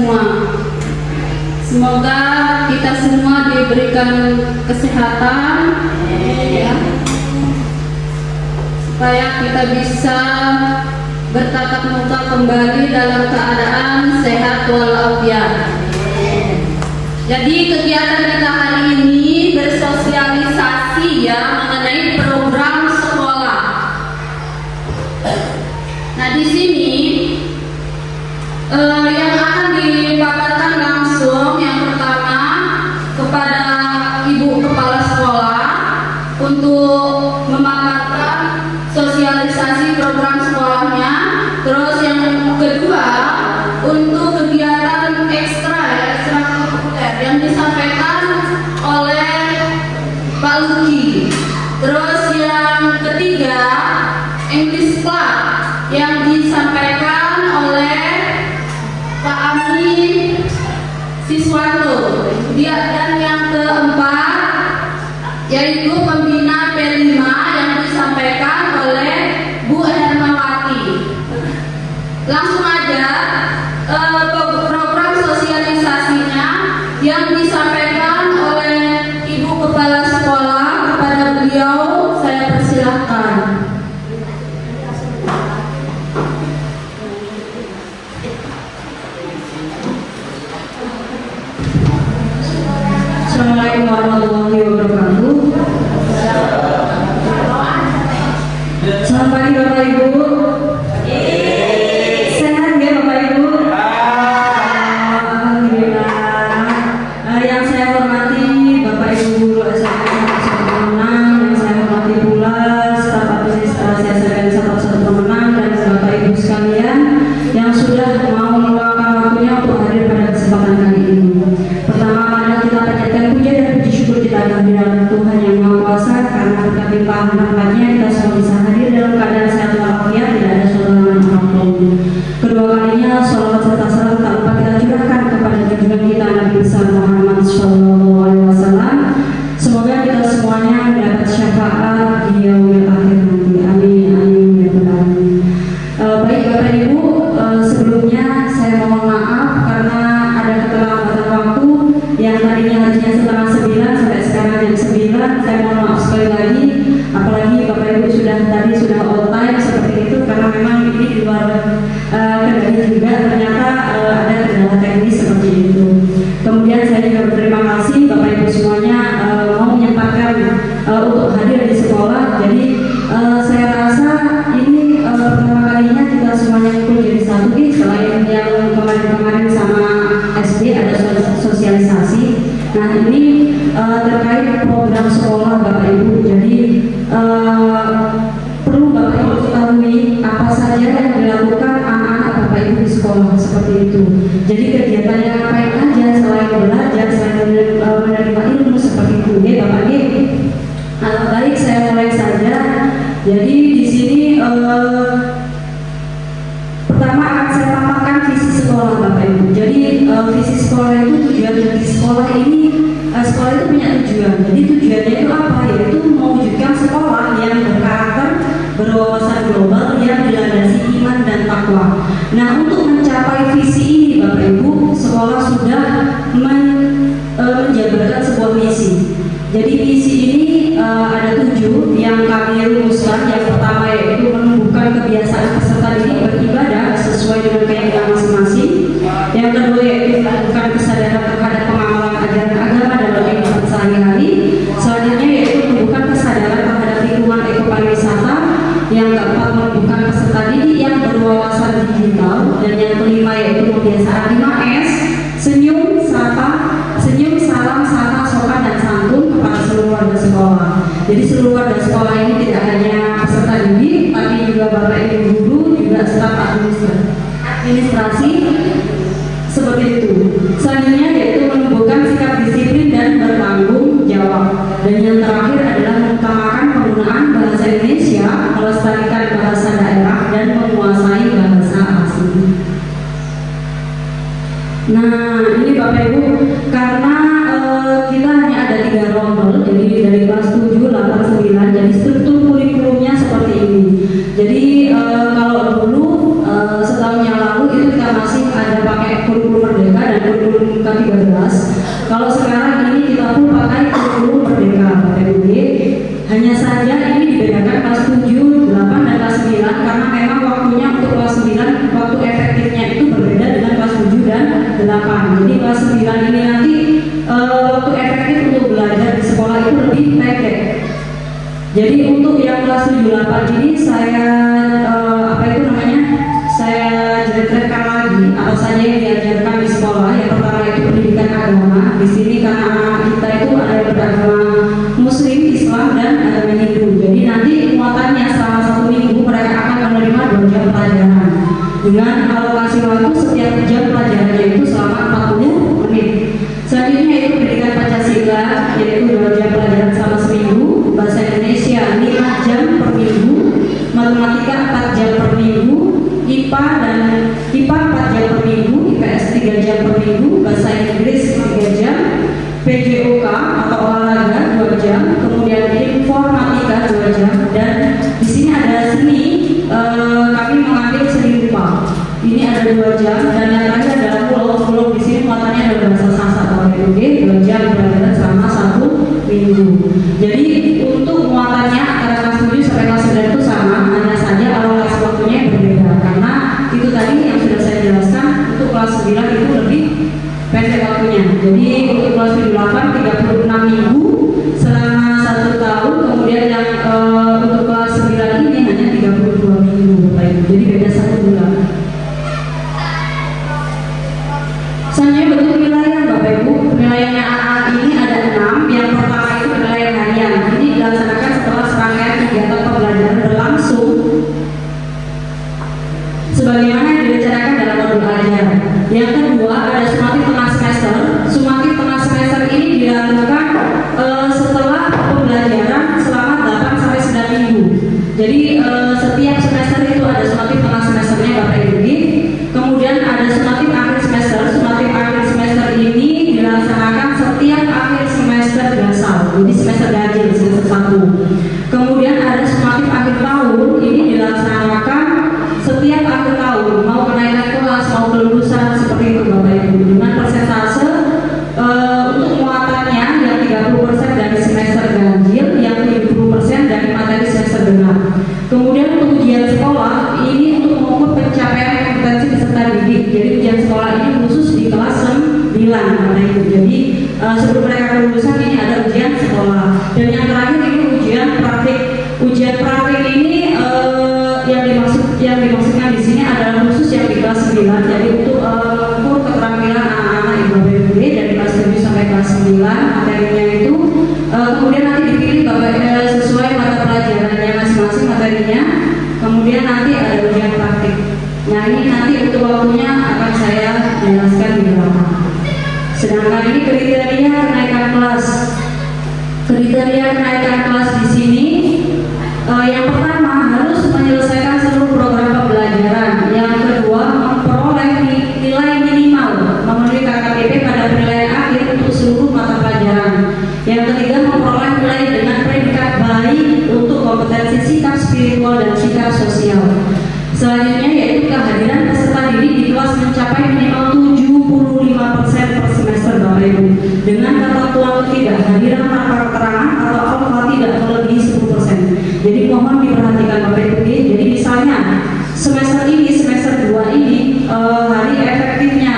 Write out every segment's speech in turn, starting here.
semua. Semoga kita semua diberikan kesehatan, ya, supaya kita bisa bertatap muka kembali dalam keadaan sehat walafiat. Jadi kegiatan kita hari ini bersosialisasi, ya, mengenai program sekolah. Nah, di sini yang akan dipaparkan langsung yang pertama kepada Ibu Kepala Sekolah untuk memaparkan sosialisasi program sekolahnya. Terus yang kedua untuk kegiatan ekstrakurikuler yang disampaikan oleh Pak Luki. Terus yang ketiga English Club yang disampaikan oleh Pak Ami Siswanto. Dan yang keempat yaitu pembina P5 yang disampaikan oleh Bu Hermawati. Langsung aja program sosialisasinya yang disampaikan oleh Ibu Kepala Sekolah. Kepada beliau saya persilahkan. Assalamualaikum warahmatullahi wabarakatuh. Selamat pagi Bapak Ibu. Sehat ya Bapak Ibu? Alhamdulillah. Yang saya hormati Bapak Ibu guru SMP 1 Pemenang, yang saya hormati pula staf administrasi SMP 1 Pemenang, dan Bapak Ibu sekalian yang sudah mau meluangkan waktunya untuk hadir pada kesempatan kali ini. Pertama, mari kita panjatkan puja dan puji syukur kita kehadirat Tuhan Yang Maha Kuasa, karena berkat limpahan rahmat-Nya kita semua bisa hadir dalam keadaan sehat walafiat, tidak ada sorangan apapun. Kedua kalinya sholawat serta salam tak lupa kita curahkan kepada junjungan kita Nabi besar Muhammad SAW. Semoga kita semuanya mendapat syafaat di yaumil akhir nanti. Amin amin ya rabbal alamin. Baik Bapak Ibu, sebelumnya saya mohon maaf karena ada keterlambatan waktu yang tadinya harusnya setengah 9 sampai sekarang jam 9. Saya mohon maaf sekali lagi, apalagi Bapak Ibu sudah on time seperti itu, karena memang ini di luar kendali juga, ternyata ada kendala teknis seperti itu. Kemudian saya juga berterima kasih Bapak Ibu semuanya mau menyempatkan untuk hadir di sekolah. Jadi saya rasa ini pertama kalinya kita semuanya kumpul jadi satu, selain yang kemarin-kemarin sama SD ada sosialisasi. Nah, ini terkait program sekolah Bapak Ibu. Jadi perlu Bapak Ibu ketahui apa saja yang dilakukan anak-anak Bapak Ibu di sekolah seperti itu. Jadi kegiatannya ngapain aja selain belajar, selain menerima ilmu seperti itu, ya Bapak Ibu. Baik, saya mulai saja. Jadi di sini pertama akan saya paparkan visi sekolah Bapak Ibu. Jadi visi sekolah itu, tujuan dari sekolah ini, sekolah itu punya tujuan. Jadi tujuannya itu apa? Yaitu mewujudkan sekolah yang berkarakter, berwawasan global, yang dilandasi iman dan takwa. Nah, untuk mencapai visi ini Bapak Ibu, sekolah sudah menjabarkan sebuah misi. Jadi visi ini ada 7 yang kami rumuskan. Yang pertama yaitu menumbuhkan kebiasaan peserta didik beribadah sesuai dengan keyakinan masing-masing. Yang kedua yaitu menumbuhkan kesadaran terhadap pengamalan ajaran agama dalam kehidupan sehari-hari. Selanjutnya yaitu menumbuhkan kesadaran terhadap lingkungan ekopariwisata. Yang keempat menumbuhkan peserta didik yang berwawasan digital. Dan yang kelima yaitu kebiasaan 5S: senyum, salam, sapa, sopan, dan santun kepada seluruh warga sekolah. Jadi seluruh warga sekolah ini tidak hanya peserta didik, tapi juga Bapak Ibu guru, juga staf administrasi seperti itu. Selanjutnya yaitu menumbuhkan sikap disiplin dan bertanggung jawab. Dan yang terakhir adalah mengutamakan penggunaan bahasa Indonesia, melestarikan bahasa daerah, dan menguasai bahasa asing. Nah, ini Bapak Ibu, karena kita hanya ada 3 rombel, jadi dari kelas 7, 8, 9, jadi struktur kurikulumnya seperti ini. Jadi kalau dulu setahun yang lalu itu kita masih ada pakai kurikulum merdeka, 8. Jadi kelas 9 ini nanti waktu efektif untuk belajar di sekolah itu lebih pendek. Jadi untuk yang kelas 78 ini saya saya jelaskan lagi apa saja yang diajarkan di sekolah. Yang pertama itu pendidikan agama. Di sini karena anak kita itu ada yang beragama Muslim, Islam, dan agama Hindu. Jadi nanti muatannya selama 1 minggu mereka akan menerima 2 jam pelajaran dengan alokasi waktu setiap jam pelajarannya itu selama 40 menit. Selanjutnya itu pendidikan Pancasila, yaitu 2 jam pelajaran selama seminggu, bahasa Indonesia 5 jam per minggu, matematika 4 jam per minggu, IPA 4 jam per minggu, IPS 3 jam per minggu, bahasa Inggris 3 jam, PJOK atau olahraga 2 jam, kemudian informatika 2 jam, dan di sini ada seni, kami mengambil seni rupa. Ini ada 2 jam, dan yang terakhir adalah pulau di sini muatannya ada bahasa Sasak atau PUD 2 jam pelajaran selama 1 minggu. Jadi untuk muatannya antara kelas 7 sampai kelas 9 itu sama, hanya saja alokasi waktunya yang berbeda. Karena itu tadi yang sudah saya jelaskan, untuk kelas 9 itu lebih pendek waktunya. Jadi untuk kelas 8 36 minggu selama 1 tahun, kemudian yang untuk kelas 9 ini hanya 32 minggu Bapak Ibu. Jadi beda 1 bulan. Selanjutnya bentuk penilaian Bapak Ibu. Penilaiannya anak-anak ini ada 6. Yang pertama itu penilaian harian. Ini dilaksanakan setelah serangkaian kegiatan pembelajaran berlangsung sebagaimana yang direncanakan dalam modul ajar. Yang kedua ada sumatif tengah semester. Sumatif tengah semester ini dilakukan setelah pembelajaran selama 8 sampai 9 minggu. Jadi setiap semester itu ada sumatif tengah semesternya Bapak Ibu. Kemudian ada sumatif akhir semester. Sumatif akhir semester ini dilaksanakan setiap akhir semester dasar. Jadi semester ganjil semester 1. Kemudian ada sumatif akhir tahun, ini dilaksanakan setiap akhir tahun, mau kenaikan kelas, mau kelulusan, seperti itu Bapak Ibu. Dengan persentase untuk muatannya yang 30% dari semester ganjil, yang 70% dari materi semester genap. Kemudian untuk ujian sekolah, ini untuk mengukur pencapaian kompetensi peserta didik. Jadi ujian sekolah ini khusus di kelas 9 Bapak Ibu. Jadi sebelum mereka kelulusan ini ada ujian sekolah. Dan yang terakhir ini ujian praktik. Ujian praktik ini yang dimaksudkan di sini adalah khusus yang di kelas 9. Jadi untuk mengukur keterampilan anak-anak Ibu Bapak dari kelas 7 sampai kelas 9 materinya itu. Kemudian nanti dipilih Bapak sesuai mata pelajarannya masing-masing materinya. Kemudian nanti ada ujian praktik. Nah ini nanti untuk waktunya akan saya jelaskan di belakang. Sedangkan ini kriteria kenaikan kelas. Kriteria kenaikan kelas di sini yang pertama harus menyelesaikan seluruh program pembelajaran. Yang kedua memperoleh nilai minimal memenuhi KKPP pada penilaian akhir untuk seluruh mata pelajaran. Yang ketiga memperoleh nilai dengan predikat baik untuk kompetensi sikap spiritual dan sikap sosial. Selanjutnya yaitu kehadiran peserta didik di kelas mencapai minimal 75% per semester Bapak Ibu. Dengan ketentuan ketidakhadiran tanpa keterangan atau alfa tidak melebihi 10%. Jadi mohon diperhatikan Bapak Ibu. Jadi misalnya semester ini, semester 2 ini hari efektifnya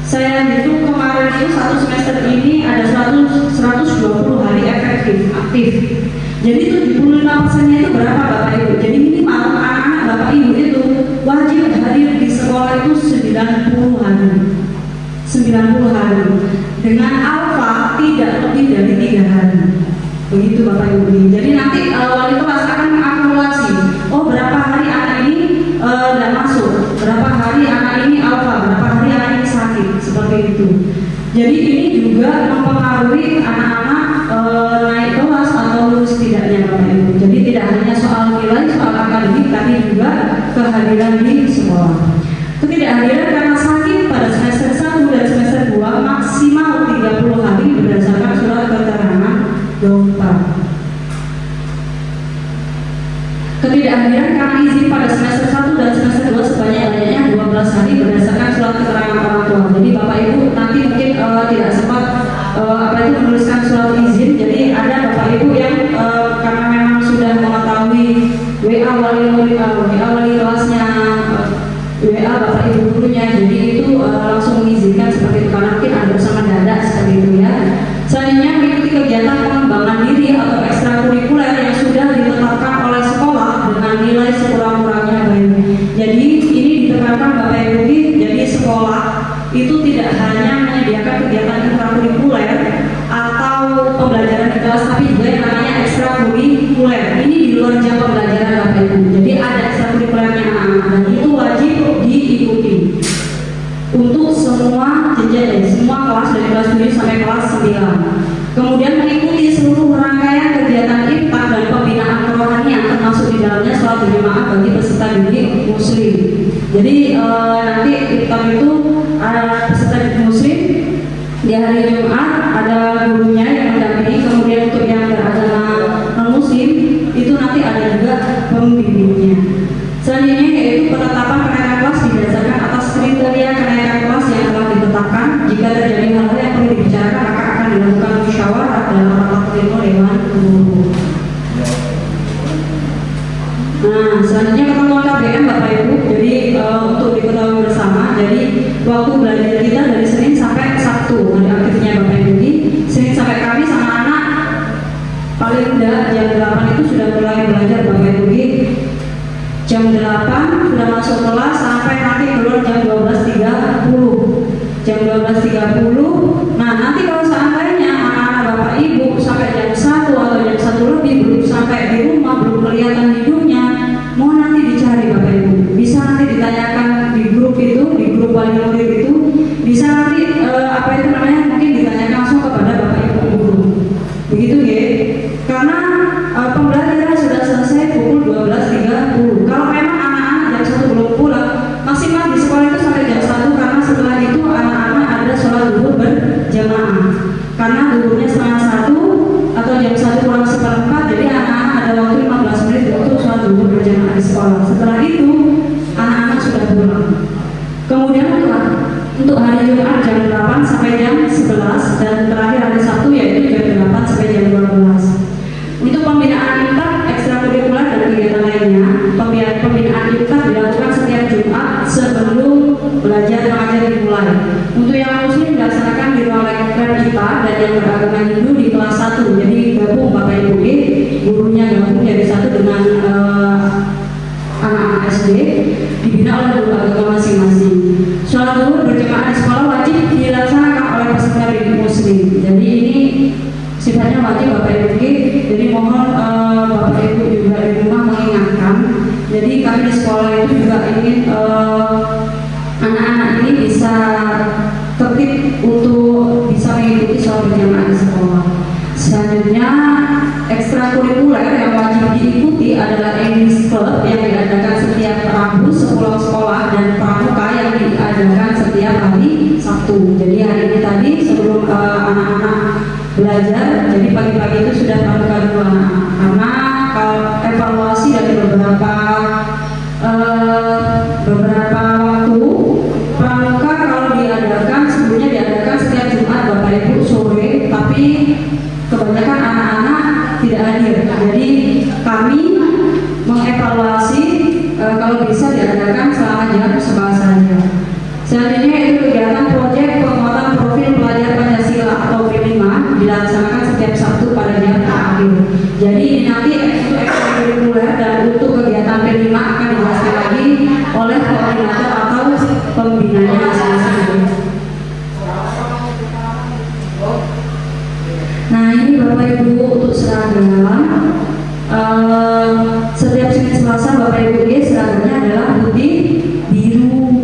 saya hitung kemarin itu 1 semester ini ada 120 hari efektif aktif. Jadi 75%-nya itu berapa Bapak Ibu? Jadi minimal anak-anak Bapak Ibu itu wajib hadir di sekolah itu 90 hari. 90 hari. Dengan alfa tidak lebih dari 3 hari. Begitu Bapak Ibu. Jadi nanti wali kelas akan mengakumulasi. Oh berapa hari anak ini tidak masuk, berapa hari anak ini alfa, berapa hari anak ini sakit, seperti itu. Jadi ini juga mempengaruhi anak-anak naik kelas atau lulus tidaknya Bapak Ibu. Jadi tidak hanya soal nilai, soal akademik, tapi juga kehadiran di sekolah. Ketidakhadiran karena sakit pada semester 1 dan semester 2 maksimal 30 hari berdasarkan surat keterangan dokter. Ketidakhadiran karena izin pada semester 1 dan semester 2 sebanyak-banyaknya 12 hari berdasarkan surat keterangan orang tua. Jadi Bapak Ibu nanti mungkin tidak sempat menuliskan surat izin. Jadi ada Bapak Ibu yang karena memang sudah mengetahui WA wali kelasnya, WA Bapak Ibu gurunya. Jadi itu itu tidak hanya menyediakan kegiatan ekstrakurikuler atau pembelajaran di kelas, tapi juga yang namanya ekstrakurikuler. Ini di luar jam pembelajaran Bapak Ibu. Jadi ada ekstrakurikulernya anak-anak dan itu wajib diikuti untuk semua jenjang, semua kelas dari kelas 7 sampai kelas 9. Kemudian mengikuti seluruh rangkaian kegiatan iftar dan pembinaan kerohanian termasuk di dalamnya sholat berjamaah bagi peserta didik muslim. Jadi nanti iftar itu peserta didik muslim di hari Jumat ada gurunya yang mendampingi, kemudian untuk yang beragama non muslim itu nanti ada juga pembimbingnya. Selanjutnya yaitu penetapan kenaikan kelas didasarkan atas kriteria kenaikan kelas yang telah ditetapkan. Jika terjadi hal-hal yang perlu dibicarakan maka akan dilakukan musyawarah dalam rapat pleno dewan guru. Nah, selanjutnya ketentuan KBM Bapak Ibu. Jadi untuk diketahui bersama, jadi waktu belajar kita dari Senin sampai Sabtu, hari aktifnya Bapak Ibu. Senin sampai Kamis anak-anak paling tidak jam 8 itu sudah mulai belajar Bapak Ibu. Jam 8 sudah masuk kelas sampai nanti keluar jam 12.30. Jam 12.30. Nah, nanti kalau seandainya anak-anak Bapak Ibu sampai jam 1 atau jam 1 lebih belum sampai di rumah, belum kelihatan hidupnya, mau nanti dicari Bapak Ibu. Bisa nanti ditanyakan di grup itu, di grup wali murid itu, bisa nanti mungkin ditanyakan langsung kepada Bapak Ibu guru. Begitu ya. Karena pembelajaran sudah selesai pukul 12.30. Kalau memang anak-anak jam 1 belum pulang, maksimal di sekolah itu sampai jam 1 karena setelah itu anak-anak ada sholat zuhur berjamaah. Karena zuhurnya setengah 1 atau jam 1 kurang seperempat, jadi anak-anak ada waktu 15 menit untuk sholat zuhur berjamaah di sekolah. Setelah itu anak-anak sudah pulang. Kemudian untuk hari Jumat jam 8 sampai jam 11 dan terakhir hari Sabtu yaitu jam 8 sampai jam 12. Untuk pembinaan iftar ekstrakurikuler dan kegiatan lainnya, pembinaan iftar dilakukan setiap Jumat sebelum belajar mengajar dimulai. Untuk yang muslim dilaksanakan di ruang lekser iftar dan yang beragama Hindu di kelas 1. Jadi gabung Bapak Ibu, gurunya gabung jadi satu dengan anak-anak SD, dibina oleh guru agama masing-masing. Sholat zuhur berjamaah di sekolah wajib dilaksanakan oleh peserta didik muslim. Jadi ini sifatnya wajib Bapak Ibu. Jadi mohon Bapak Ibu juga di rumah mengingatkan. Jadi kami di sekolah itu juga ingin anak-anak ini bisa tertib untuk bisa mengikuti sholat berjamaah di sekolah. Selanjutnya ekstrakurikuler yang wajib diikuti adalah English Club yang diadakan setiap Rabu sepulang sekolah dan pramuka yang diadakan setiap hari Sabtu. Jadi hari ini tadi sebelum anak-anak belajar, jadi pagi-pagi itu sudah pramuka dulu anak-anak. Karena kalau evaluasi dari beberapa waktu pramuka kalau diadakan sebelumnya diadakan setiap Jumat Bapak Ibu sore, tapi kebanyakan anak-anak tidak hadir. Jadi kami mengevaluasi kalau bisa diadakan selama jam 11 saja. Selanjutnya itu kegiatan proyek penguatan profil pelajar Pancasila atau P5 dilaksanakan setiap Sabtu pada jam akhir. Jadi nanti untuk ekstrakurikuler dan untuk kegiatan P5 akan dibahas lagi oleh koordinator atau pembinanya masing-masing. Nah ini Bapak Ibu untuk seragam. Setiap Senin Selasa Bapak Ibu seragamnya adalah putih biru.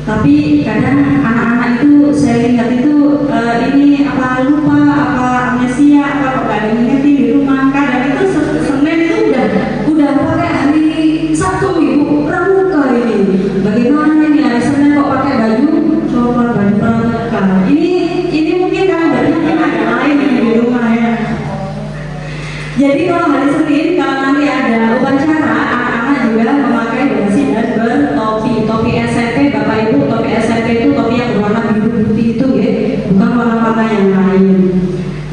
Tapi kadang anak-anak itu saya lihat itu ini apa lupa, apa amnesia, apa nggak ada ngingetin di rumah. Kadang itu Senin itu udah pakai hari Sabtu Ibu pramuka ini. Bagaimana ini hari Senin kok pakai baju coklat, baju pramuka? Ini mungkin kan mungkin ada lain di rumah ya. Jadi kalau hari Senin kalau nanti ada upacara, anak-anak juga memakai dasi dan bertopi SMP Bapak Ibu. Topi SMP itu topi yang berwarna biru putih itu ya, bukan warna-warna yang lain.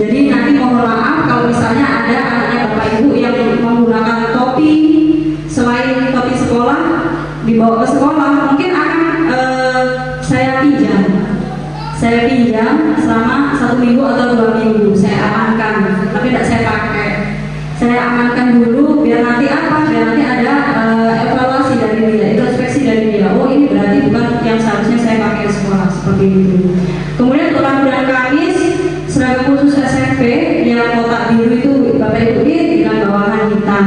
Jadi nanti mohon maaf kalau misalnya ada anaknya Bapak Ibu yang menggunakan topi selain topi sekolah dibawa ke sekolah, mungkin akan saya pinjam selama 1 minggu atau 2 minggu, saya amankan, tapi tidak saya pakai. Saya amankan dulu biar nanti ada evaluasi dari dia, introspeksi dari dia. Oh ini berarti bukan yang yang seharusnya saya pakai di sekolah seperti itu. Kemudian untuk Rabu dan Kamis seragam khusus SMP yang kotak biru itu Bapak Ibu dengan bawahan hitam.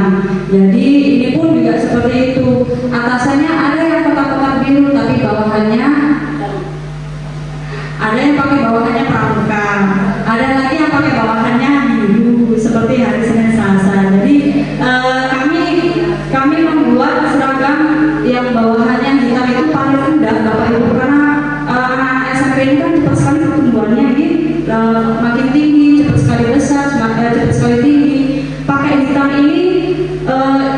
Jadi ini pun juga seperti itu. Atasannya ada yang kotak-kotak biru tapi bawahannya ada yang pakai bawahannya pramuka, ada lagi yang pakai bawahannya biru seperti hari Senin Selasa. Jadi kami membuat seragam yang bawahannya hitam itu paling rendah Bapak Ibu, karena anak SMP ini kan cepat sekali pertumbuhannya ini makin tinggi, cepat sekali besar, cepat sekali tinggi. Pakai hitam ini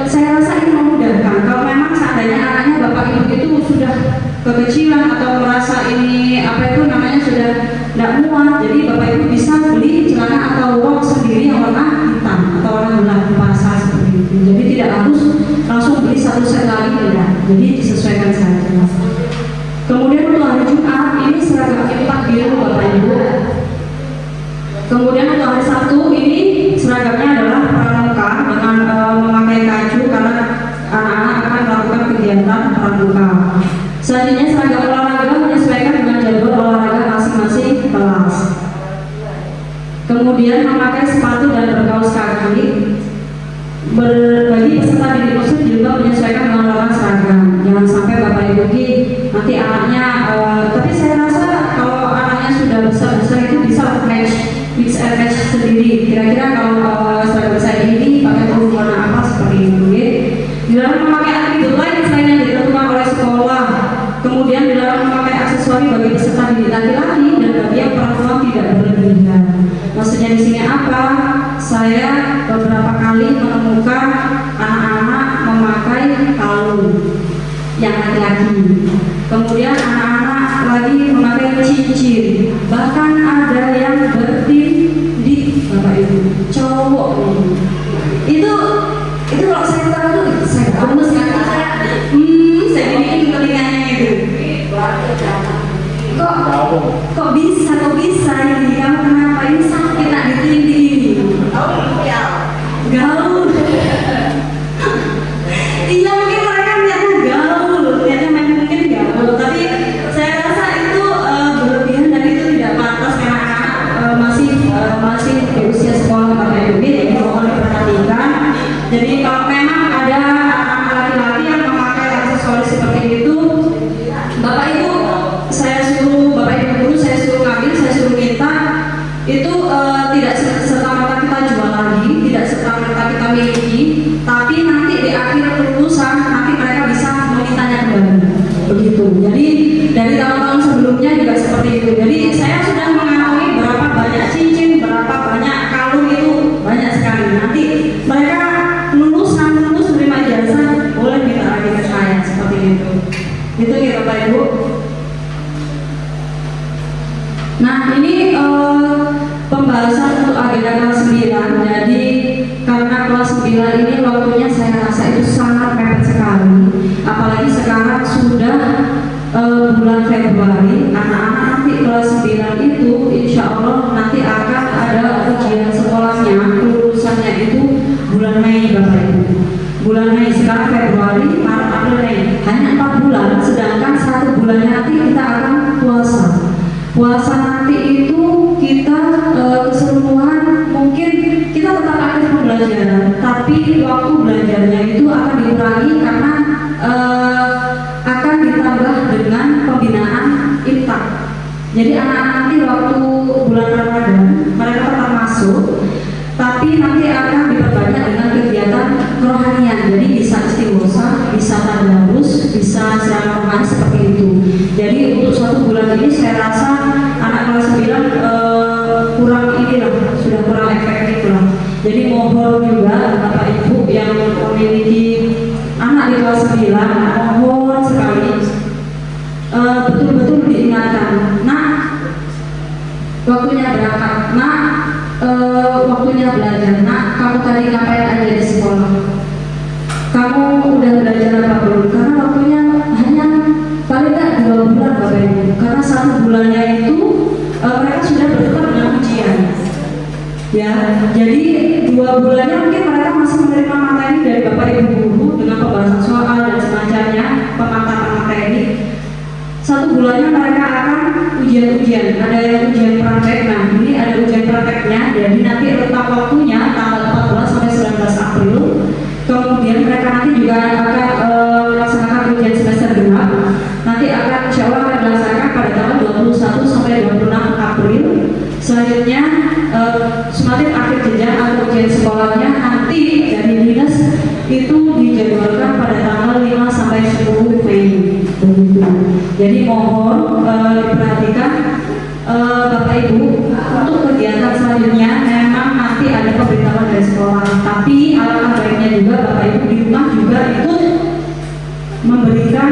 saya rasa ini memudahkan. Kalau memang seandainya anaknya Bapak Ibu itu sudah kekecilan atau merasa ini apa itu namanya sudah tidak muat, jadi Bapak Ibu bisa beli celana atau rok sendiri yang warna hitam atau warna gelap di pasar seperti itu. Jadi tidak harus langsung beli satu set lagi, tidak. Jadi disesuaikan saja. Kemudian untuk hari Jumat ini seragam impak biru Bapak Ibu. Kemudian untuk hari Sabtu ini seragamnya adalah pramuka dengan memakai kaju karena anak-anak akan melakukan kegiatan pramuka. Selanjutnya seragam olahraga menyesuaikan dengan jadwal olahraga masing-masing kelas. Kemudian memakai sepatu dan berkaus kaki. Bagi peserta didik khusus juga menyesuaikan dengan warna seragam. Jangan sampai Bapak Ibu nanti anaknya, tapi saya rasa kalau anaknya sudah besar itu bisa mix and match sendiri. Kira-kira kalau seragam saya ini pakai baju warna apa seperti itu. Ya. Dilarang memakai atribut lain selain yang ditentukan oleh sekolah. Kemudian dilarang memakai aksesori bagi peserta didik laki-laki dan bagi yang perempuan tidak berlebihan. Maksudnya di sini apa? Saya beberapa kali menemukan anak-anak memakai kalung yang laki-laki. Kemudian anak-anak lagi memakai cincin. Bahkan ada yang bertindik Bapak Ibu, cowok. Itu kalau saya tahu itu saya gemes kan. Saya bikin telinganya itu. Kok bisa ini? Kamu kenapa ini sakit nak ditindih ini? Gaul. Iya mungkin mereka niatnya gaul, mungkin gaul. Tapi saya rasa itu berlebihan dan itu tidak pantas karena anak masih di usia sekolah Bapak Ibu. Jadi mohon diperhatikan. Jadi kalau memang ada anak laki-laki yang memakai aksesoris seperti itu, Bapak Ibu saya suruh minta itu tidak serta-merta kita jual lagi, tidak serta-merta kita miliki, tapi nanti di akhir kelulusan nanti mereka bisa memintanya kembali begitu. Jadi dari tahun-tahun sebelumnya juga seperti itu. Jadi saya sudah mengantongi berapa banyak cincin, berapa banyak kalung, itu banyak sekali. Nanti mereka lulus menerima ijazah boleh minta lagi ke saya seperti itu. Itu ya Bapak Ibu. Nah ini pembahasan untuk agenda kelas 9. Jadi karena kelas 9 ini waktunya saya rasa itu sangat mepet sekali. Apalagi sekarang sudah bulan Februari. Anak-anak nanti kelas 9 itu insya Allah nanti akan ada ujian sekolahnya, kelulusannya itu bulan Mei Bapak Ibu. Bulan Mei, sekarang Februari, Maret, April, Mei, hanya 4 bulan. Sedangkan 1 bulannya nanti kita akan puasa. Puasa nanti itu kita keseluruhan mungkin kita tetap aktif pembelajaran, tapi waktu belajarnya itu akan dikurangi karena akan ditambah dengan pembinaan infak. Jadi anak-anak nanti waktu bulan Ramadan mereka tetap masuk, tapi nanti akan diperbanyak dengan kegiatan kerohanian. Jadi bisa istighosa, bisa tadarus, bisa secara rohani seperti itu. Jadi untuk 1 bulan ini saya rasa anak kelas 9 kurang sudah kurang efektif lah. Jadi mohon juga Bapak Ibu yang memiliki anak di kelas 9, mohon sekali betul-betul diingatkan. Nah, waktunya berangkat. Nah, waktunya belajar. Nah, kamu tadi ngapain aja di sekolah? Kamu udah belajar apa belum? Karena waktunya hanya paling tidak 2 bulan Bapak Ibu. Karena 1 bulannya itu mereka sudah bertukar dengan ujian. Ya, jadi 2 bulannya mungkin mereka masih menerima materi dari Bapak Ibu guru dengan pembahasan soal dan semacamnya, pemaparan materi. 1 bulannya mereka akan ujian-ujian, ada yang ujian praktek. Nah, ini ada ujian prakteknya, jadi nanti letak waktunya tanggal 14 sampai 19 April. Kemudian mereka nanti juga akan melaksanakan ujian semester genap. Nanti akan insya Allah akan dilaksanakan pada tanggal 21 sampai 26 April. Selanjutnya semakin akhir jenjang atau ujian sekolahnya nanti dari dinas itu dijadwalkan pada tanggal 5 sampai 10 Mei. Begitu. Jadi mohon diperhatikan Bapak Ibu untuk kegiatan selanjutnya memang nanti ada pemberitahuan dari sekolah. Tapi alangkah baiknya juga Bapak Ibu di rumah juga ikut memberikan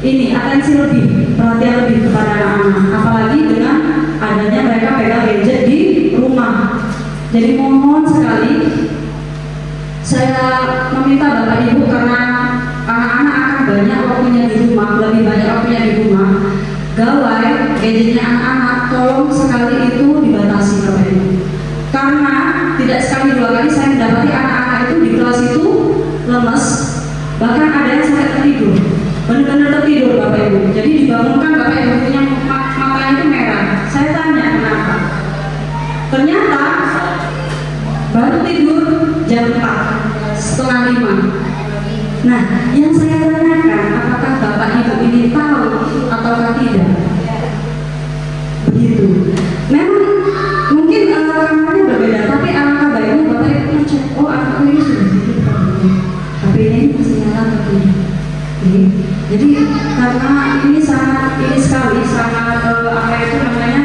ini atensi lebih, perhatian lebih kepada anak-anak. Apalagi dengan adanya mereka pegang gadget di rumah. Jadi mohon sekali saya meminta Bapak Ibu karena anak-anak akan banyak waktunya di rumah, lebih banyak waktunya di rumah. Gawai gadgetnya anak-anak tolong sekali itu dibatasi Bapak Ibu. Karena tidak sekali dua kali saya mendapati anak-anak itu di kelas itu lemes, bahkan ada yang sampai tertidur, benar-benar tertidur Bapak Ibu. Jadi dibangunkan Bapak Ibu punya matanya itu merah. Saya tanya kenapa? Ternyata baru tidur jam 4, setengah 5. Nah, yang saya tanyakan, apakah Bapak Ibu ini tahu ataukah tidak? Begitu. Memang mungkin kamarnya berbeda, tapi alangkah baiknya Bapak Ibu ngecek, oh anakku ini sudah tidur, tapi ini masih nyala atau tidak? Jadi karena ini sekali sangat apa itu namanya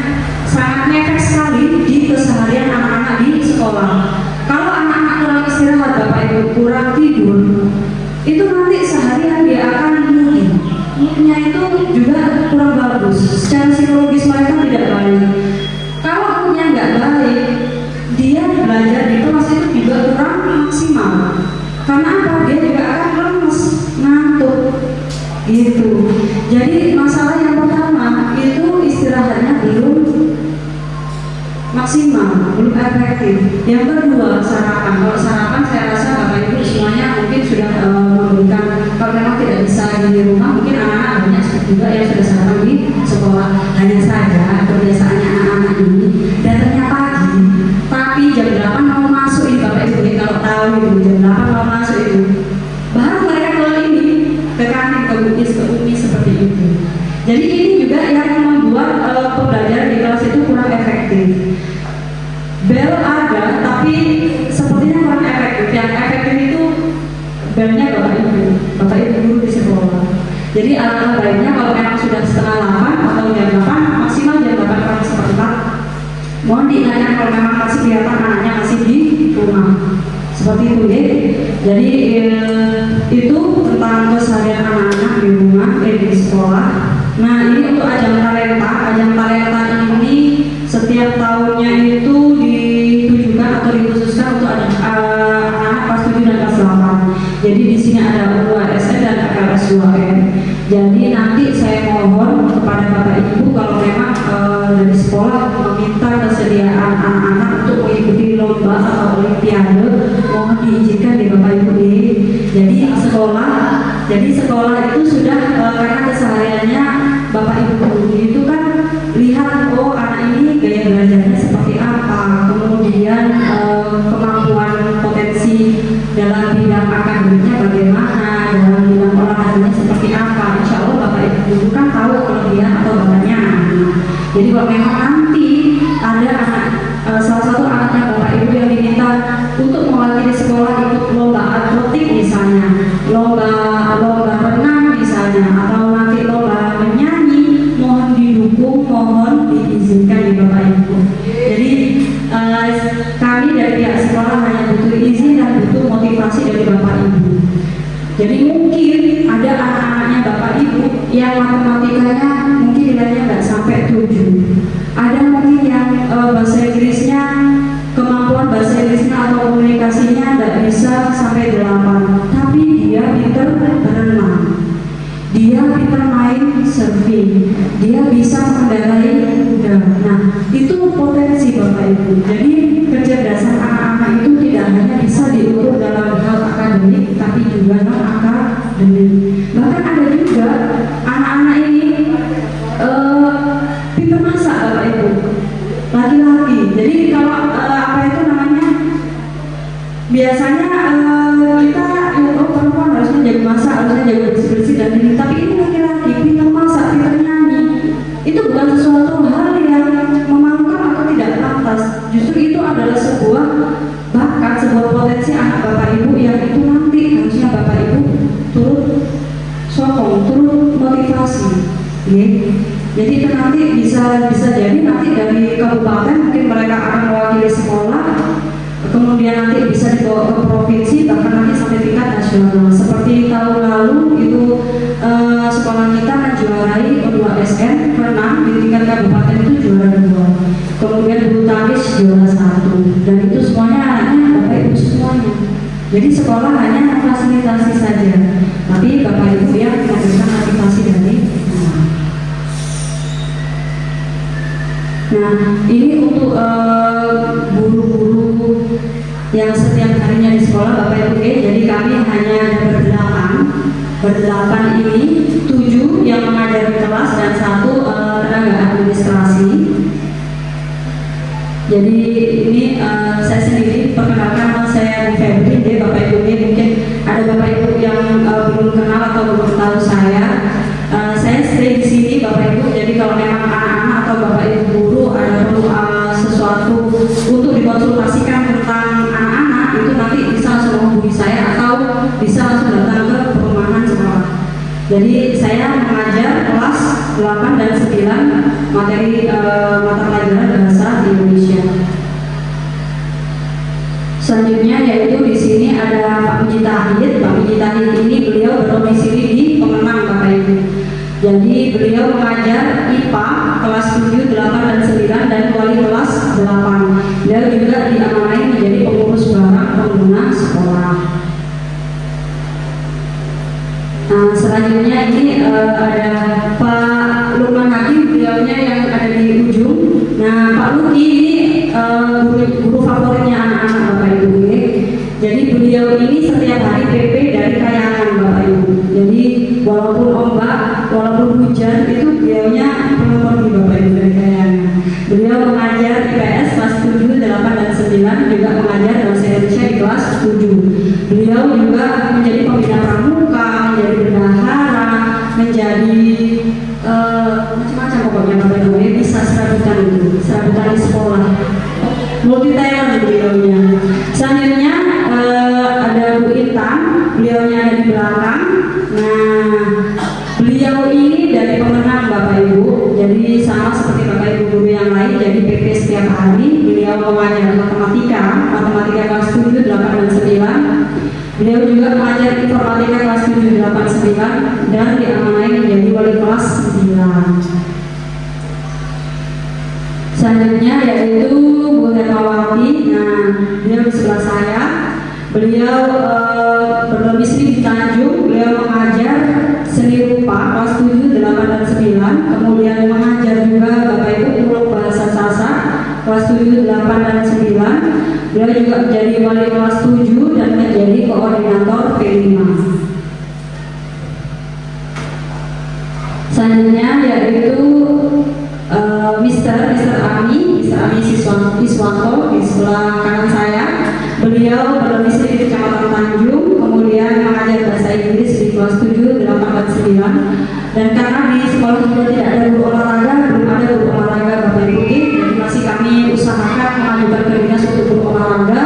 sangat ngefek sekali di keseharian anak-anak di sekolah. Kalau anak-anak kurang istirahat Bapak Ibu, kurang tidur, itu nanti seharian dia akan moodnya itu juga kurang bagus. Secara psikologis mereka tidak baik. Kalau moodnya nggak baik, dia belajar di kelas itu juga kurang maksimal. Karena apa? Dia juga akan lemes, ngantuk, gitu. Jadi masalah yang pertama itu istirahatnya belum maksimal, belum efektif. Yang kedua sarapan. Kalau sarapan saya rasa Bapak Ibu semuanya mungkin sudah memberikan. Kalau memang tidak bisa di rumah, mungkin anak-anak banyak juga yang sudah sarapan di sekolah. Hanya saja kebiasaannya anak-anak ini datangnya pagi, tapi jam 8 mau masuk ini Bapak Ibu ini kalau tahu itu jam 8 mau masuk itu. Baru mereka ke ini ke kantin, ke UMI seperti itu. Jadi ini juga yang membuat pembelajaran di kelas itu kurang efektif. Bel ada, tapi sepertinya kurang efektif. Yang efektif itu belnya Bapak Ibu guru di sekolah. Jadi alangkah baiknya kalau memang sudah setengah 8 atau jam 8, maksimal jam 8 kurang seperempat. Mohon diingatkan kalau memang masih kelihatan anaknya masih di rumah. Seperti itu ya. Jadi itu tentang keseharian anak-anak di rumah, di sekolah. Nah ini untuk ajang talenta ini setiap tahunnya itu ditujukan atau dikhususkan untuk anak-anak kelas 7 dan kelas 8. Jadi di sini ada U2SN dan kelas 2N. Jadi nanti saya mohon kepada Bapak Ibu kalau memang dari sekolah meminta kesediaan anak-anak untuk mengikuti lomba atau olimpiade, mohon diizinkan di Bapak Ibu ini. Jadi sekolah itu sudah karena kesehariannya Bapak Ibu itu kan lihat oh anak ini gaya belajarnya seperti apa, kemudian kemampuan potensi dalam bidang akademiknya bagaimana, dalam bidang olahraganya seperti apa. Insya Allah Bapak Ibu kan tahu kelebihan atau bakatnya anak. Jadi kalau memang nanti ada anak salah satu anaknya Bapak Ibu yang diminta untuk mewakili sekolah ikut lomba atletik misalnya, lomba renang misalnya, atau nanti lomba menyanyi, mohon didukung, mohon diizinkan di Bapak Ibu. Jadi kami dari pihak sekolah hanya butuh izin dan butuh motivasi dari Bapak Ibu. Jadi mungkin ada anak-anaknya Bapak Ibu yang matematikanya mungkin nilainya nggak sampai 7. Ada mungkin yang bahasa Inggrisnya, kemampuan bahasa Inggrisnya atau komunikasinya nggak bisa sampai 8. Tapi dia pintar berenang, dia pintar main surfing, dia bisa mengendarai kuda. Nah itu potensi Bapak Ibu. Jadi kecerdasan anak-anak itu tidak hanya bisa diukur dalam hal akademik, tapi juga non akademik. Bahkan ada juga anak-anak ini Jadi kalau apa itu namanya, biasanya kita perempuan harusnya jago masak, harusnya jago bersih-bersih dan ini, tapi ini laki-laki pintar masak, pintar nyanyi, itu bukan sesuatu hal yang memalukan atau tidak pantas. Justru itu adalah sebuah bakat, sebuah potensi anak bapak ibu yang itu nanti harusnya bapak ibu turut sokong, turut motivasi. Jadi itu nanti bisa jadi nanti dari kabupaten mungkin mereka akan mewakili sekolah, kemudian nanti bisa dibawa ke provinsi, bahkan nanti sampai tingkat nasional. Seperti tahun lalu itu sekolah kita menjuarai U2SN renang di tingkat kabupaten itu juara 2, kemudian bulu tangkis juara 1, dan itu semuanya anaknya bapak ibu semuanya. Jadi sekolah hanya fasilitasi saja, tapi bapak ibu yang memberikan motivasi dari Nah, ini untuk guru-guru yang setiap harinya di sekolah Bapak Ibu. Jadi kami hanya berdelapan ini, 7 yang mengajar di kelas dan 1 tenaga administrasi. Jadi ini saya sendiri perkenalkan, saya Bu Febri. Jadi Bapak Ibu mungkin ada Bapak Ibu yang belum kenal atau belum tahu saya. Saya stay di sini Bapak Ibu. Jadi kalau memang anak-anak atau Bapak Ibu guru ada perlu sesuatu untuk dikonsultasikan tentang anak-anak, itu nanti bisa langsung menghubungi saya atau bisa langsung datang ke perumahan sekolah. Jadi saya mengajar kelas 8 dan 9 materi mata pelajaran bahasa Indonesia. Selanjutnya yaitu di sini ada Pak Puji Tahid. Pak Puji Tahid ini beliau berdomisili di Pemenang Bapak Ibu. Jadi beliau mengajar IPA kelas 7, 8 dan 9 dan wali kelas 8. Beliau juga diamanai menjadi pengurus barang pengguna sekolah. Nah, selanjutnya ini ada Pak Lukman Hakim, beliaunya yang ada di ujung. Nah, Pak Luki ini guru favoritnya anak-anak Bapak Ibu. Jadi beliau ini setiap hari PP dari Kayangan Bapak Ibu. Jadi walaupun ombak, walaupun hujan, itu beliaunya pergi Bapak Ibu dari Kayangan. Beliau mengajar IPS kelas 7, 8 dan 9, juga mengajar bahasa Indonesia di kelas 7. Beliau juga menjadi pembina pramuka, menjadi bendahara, menjadi macam-macam pokoknya Bapak Ibu. Bisa serabutan di sekolah, multi talent beliaunya. Selanjutnya ada Bu Intan, beliaunya ada di belakang. Nah, beliau ini dari Pemenang Bapak Ibu. Jadi sama seperti Bapak Ibu guru yang lain, jadi PP setiap hari. Beliau mengajar matematika kelas 7, 8 dan 9. Beliau juga mengajar informatika kelas 7, 8, 9 dan diamanai menjadi wali kelas 9. Selanjutnya yaitu Bu Hermawati. Nah, beliau di sebelah saya. Beliau berdomisili di Tanjung. Beliau mengajar seni rupa kelas 7, 8 dan 9. Kemudian mengajar juga Bapak Ibu uluk bahasa Sasak kelas 7, 8 dan 9. Beliau juga menjadi wali kelas 7 dan menjadi koordinator P5. Selanjutnya yaitu Mr. Ami Iswanto di sebelah kanan saya. Beliau berdomisili di Kecamatan Tanjung, kemudian mengajar bahasa Inggris di kelas 7, 8 dan 9. Dan karena di sekolah juga tidak ada guru olahraga, belum ada guru olahraga Bapak Ibu, jadi masih kami usahakan mengajukan ke dinas untuk guru olahraga.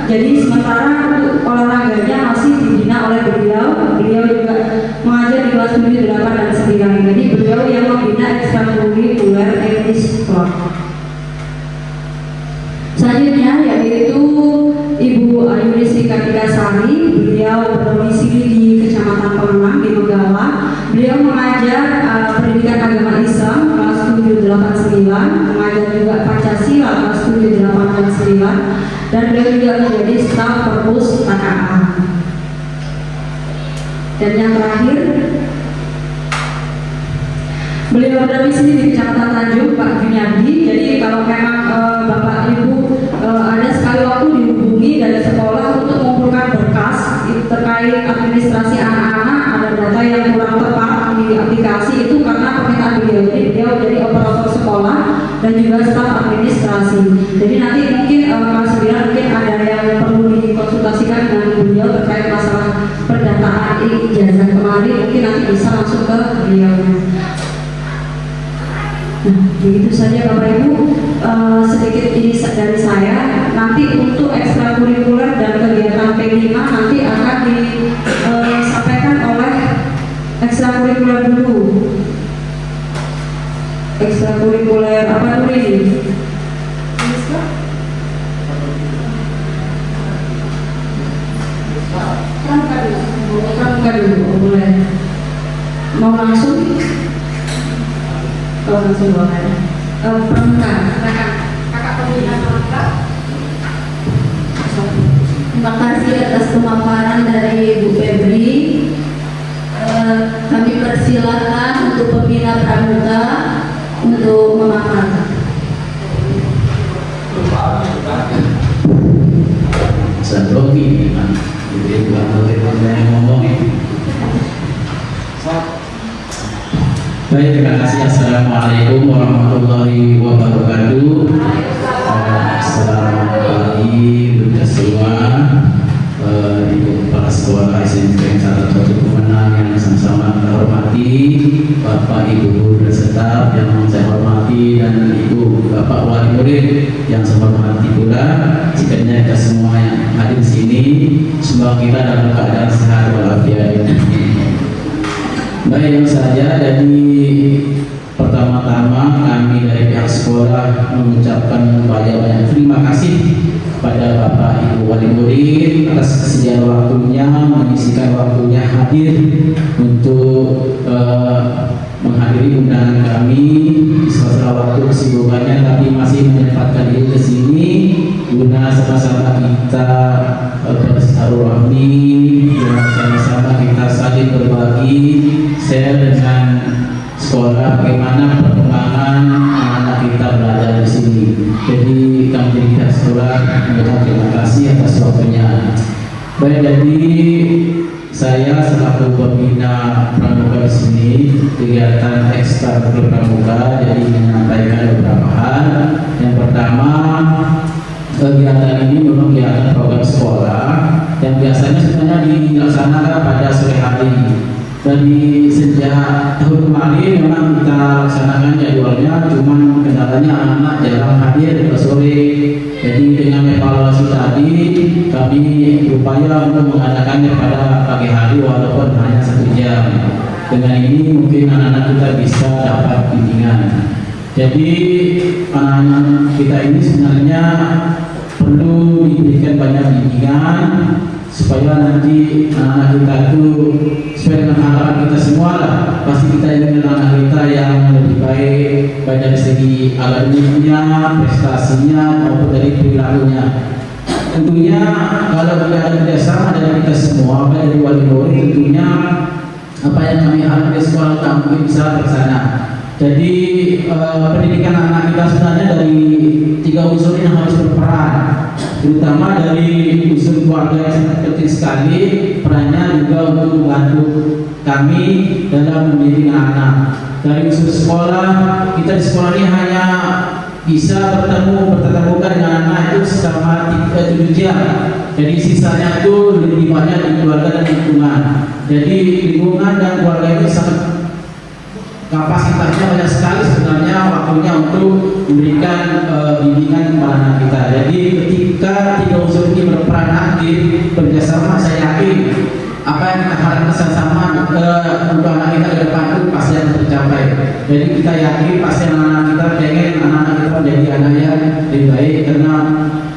Jadi sementara untuk olahraganya masih dibina oleh beliau. Beliau juga mengajar di kelas 7, 8 dan 9. Jadi beliau yang membina ekstrakurikuler English Club. Selanjutnya yaitu Ibu Ayunisri Kartika Sari. Beliau berdomisili di Kecamatan Pemenang di Megala. Beliau mengajar pendidikan agama Islam kelas 7, 8, 9, mengajar juga Pancasila kelas 7, 8 dan 9, dan beliau juga menjadi staf perpus KKA. Dan yang terakhir, beliau berdomisili di Kecamatan Tanjung, Pak Junyadi. Jadi kalau memang Bapak Ibu ada sekali waktu dihubungi dari sekolah untuk mengumpulkan berkas terkait administrasi anak-anak, ada data yang kurang tepat di aplikasi, itu karena permintaan beliau. Jadi beliau jadi operator sekolah dan juga staf administrasi. prestasi. Jadi nanti mungkin Mas Bilar mungkin ada yang perlu dikonsultasikan dengan beliau terkait masalah pendataan ijazah kemarin, mungkin nanti bisa langsung ke beliau. Nah, begitu saja Bapak Ibu, sedikit ini dari saya. Nanti untuk ekstrakurikuler dan kegiatan P5 nanti akan disampaikan oleh ekstrakurikuler dulu. Ekstrakurikuler apa dulu ini? Pramuka dulu, boleh. Mau langsung? Oh, langsung boleh. Pramuka, kakak pembina Pramuka. Terima kasih atas pemaparan dari Bu Febri. Kami persilakan untuk pembina Pramuka untuk memaparkan. Sandrogi, jadi bukan yang ngomong ini. Baik, terima kasih. Assalamualaikum warahmatullahi wabarakatuh. Selamat pagi untuk semua, ibu kepala sekolah SMP Negeri 1 Pemenang yang sama-sama kita hormati, Bapak Ibu guru dan staf yang saya hormati, dan Ibu Bapak wali murid yang saya hormati pula. Sekiranya kita semua yang hadir di sini, semoga kita dalam keadaan sehat walafiat. Baik saja, jadi pertama-tama kami dari pihak sekolah mengucapkan banyak terima kasih kepada Bapak Ibu wali murid atas kesediaan waktunya, mengisikan waktunya hadir untuk menghadiri undangan kami di sela-sela waktu kesibukannya, tapi masih menyempatkan diri ke sini guna sama-sama kita bersilaturahmi, guna sama-sama kita saling berbagi, share dengan sekolah bagaimana perkembangan anak kita belajar di sini. Jadi kami dari pihak sekolah mengucapkan terima kasih atas waktunya. Baik, jadi saya selaku pembina Pramuka di sini, kegiatan ekstrakurikuler Pramuka, jadi menyampaikan beberapa hal. Yang pertama, kegiatan ini memang kegiatan program sekolah yang biasanya sebenarnya dilaksanakan pada sore hari. Dari sejak tahun kemarin memang kita laksanakan jadwalnya, cuman kendalanya anak-anak jarang hadir ke sore. Jadi dengan evaluasi tadi kami berupaya untuk mengadakannya pada pagi hari walaupun hanya 1 jam. Dengan ini mungkin anak-anak kita bisa dapat bimbingan. Jadi anak-anak kita ini sebenarnya perlu diberikan banyak bimbingan supaya nanti anak-anak kita itu sesuai dengan harapan kita semua lah. Pasti kita ingin anak kita yang lebih baik, baik dari segi akademiknya, prestasinya maupun dari perilakunya. Tentunya kalau tidak ada kerjasama dari kita semua, baik dari wali murid, tentunya apa yang kami harapkan di sekolah tak mungkin bisa terlaksana. Jadi pendidikan anak kita sebenarnya dari 3 unsur yang harus berperan, terutama dari unsur keluarga yang sangat penting sekali perannya juga untuk membantu kami dalam mendidik anak. Dari unsur sekolah, kita di sekolah ini hanya bisa bertemukan dengan anak itu selama 7 jam. Jadi sisanya itu lebih banyak di keluarga dan lingkungan. Jadi lingkungan dan keluarga itu sangat kapasitasnya banyak sekali sebenarnya waktunya untuk memberikan bimbingan kepada anak kita. Jadi ketika 3 unsur ini berperan aktif bekerjasama, saya yakin apa yang kita harapkan sama-sama untuk anak kita ke depan itu pasti akan tercapai. Jadi kita yakin pasti anak-anak kita pengen anak-anak kita menjadi anak yang lebih baik, karena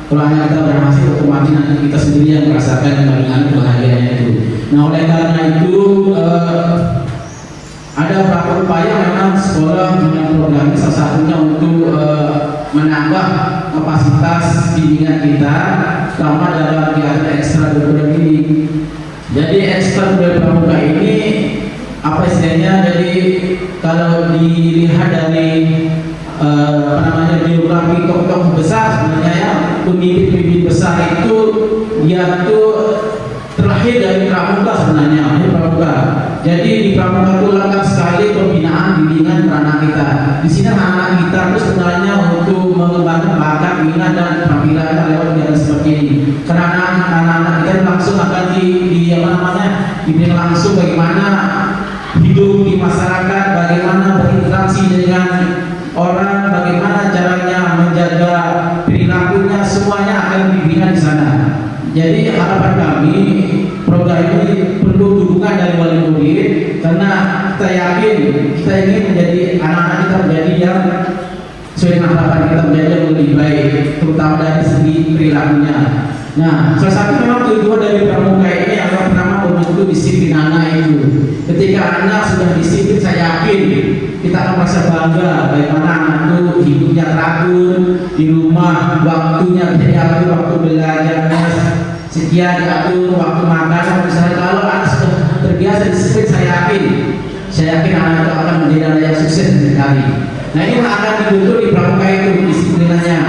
kalau anak kita berhasil otomatis nanti kita sendiri yang merasakan dengan kebahagiaannya itu. Nah, oleh karena itu ada beberapa upaya memang sekolah dengan program ini, salah satunya untuk menambah kapasitas bimbingan kita, terutama dalam kegiatan ekstrakurikuler ini. Jadi ekstrakurikuler Pramuka ini apa istilahnya? Jadi kalau dilihat dari biografi tokoh besar sebenarnya ya, pemimpin besar itu dia tuh terlahir dari Pramuka sebenarnya, ini Pramuka. Jadi di Pramuka itu lengkap sekali pembinaan bimbingan anak kita. Di sini anak kita itu sebenarnya untuk mengembangkan kita ingin menjadi anak-anak kita menjadi yang sesuai dengan harapan kita menjadi yang lebih baik, terutama dari segi perilakunya. Nah, salah satu memang tujuan dari pramuka ini adalah pertama membentuk disiplin anak itu. Ketika anak sudah disiplin, saya yakin kita akan merasa bangga bagaimana anak itu hidupnya teratur di rumah, waktunya diatur, waktu belajarnya sekian diatur, waktu makan. Misalnya kalau anak sudah terbiasa disiplin, saya yakin anak itu akan menjadi anak yang sukses sekali. Nah, ini akan dibentuk di pramuka itu disiplinannya,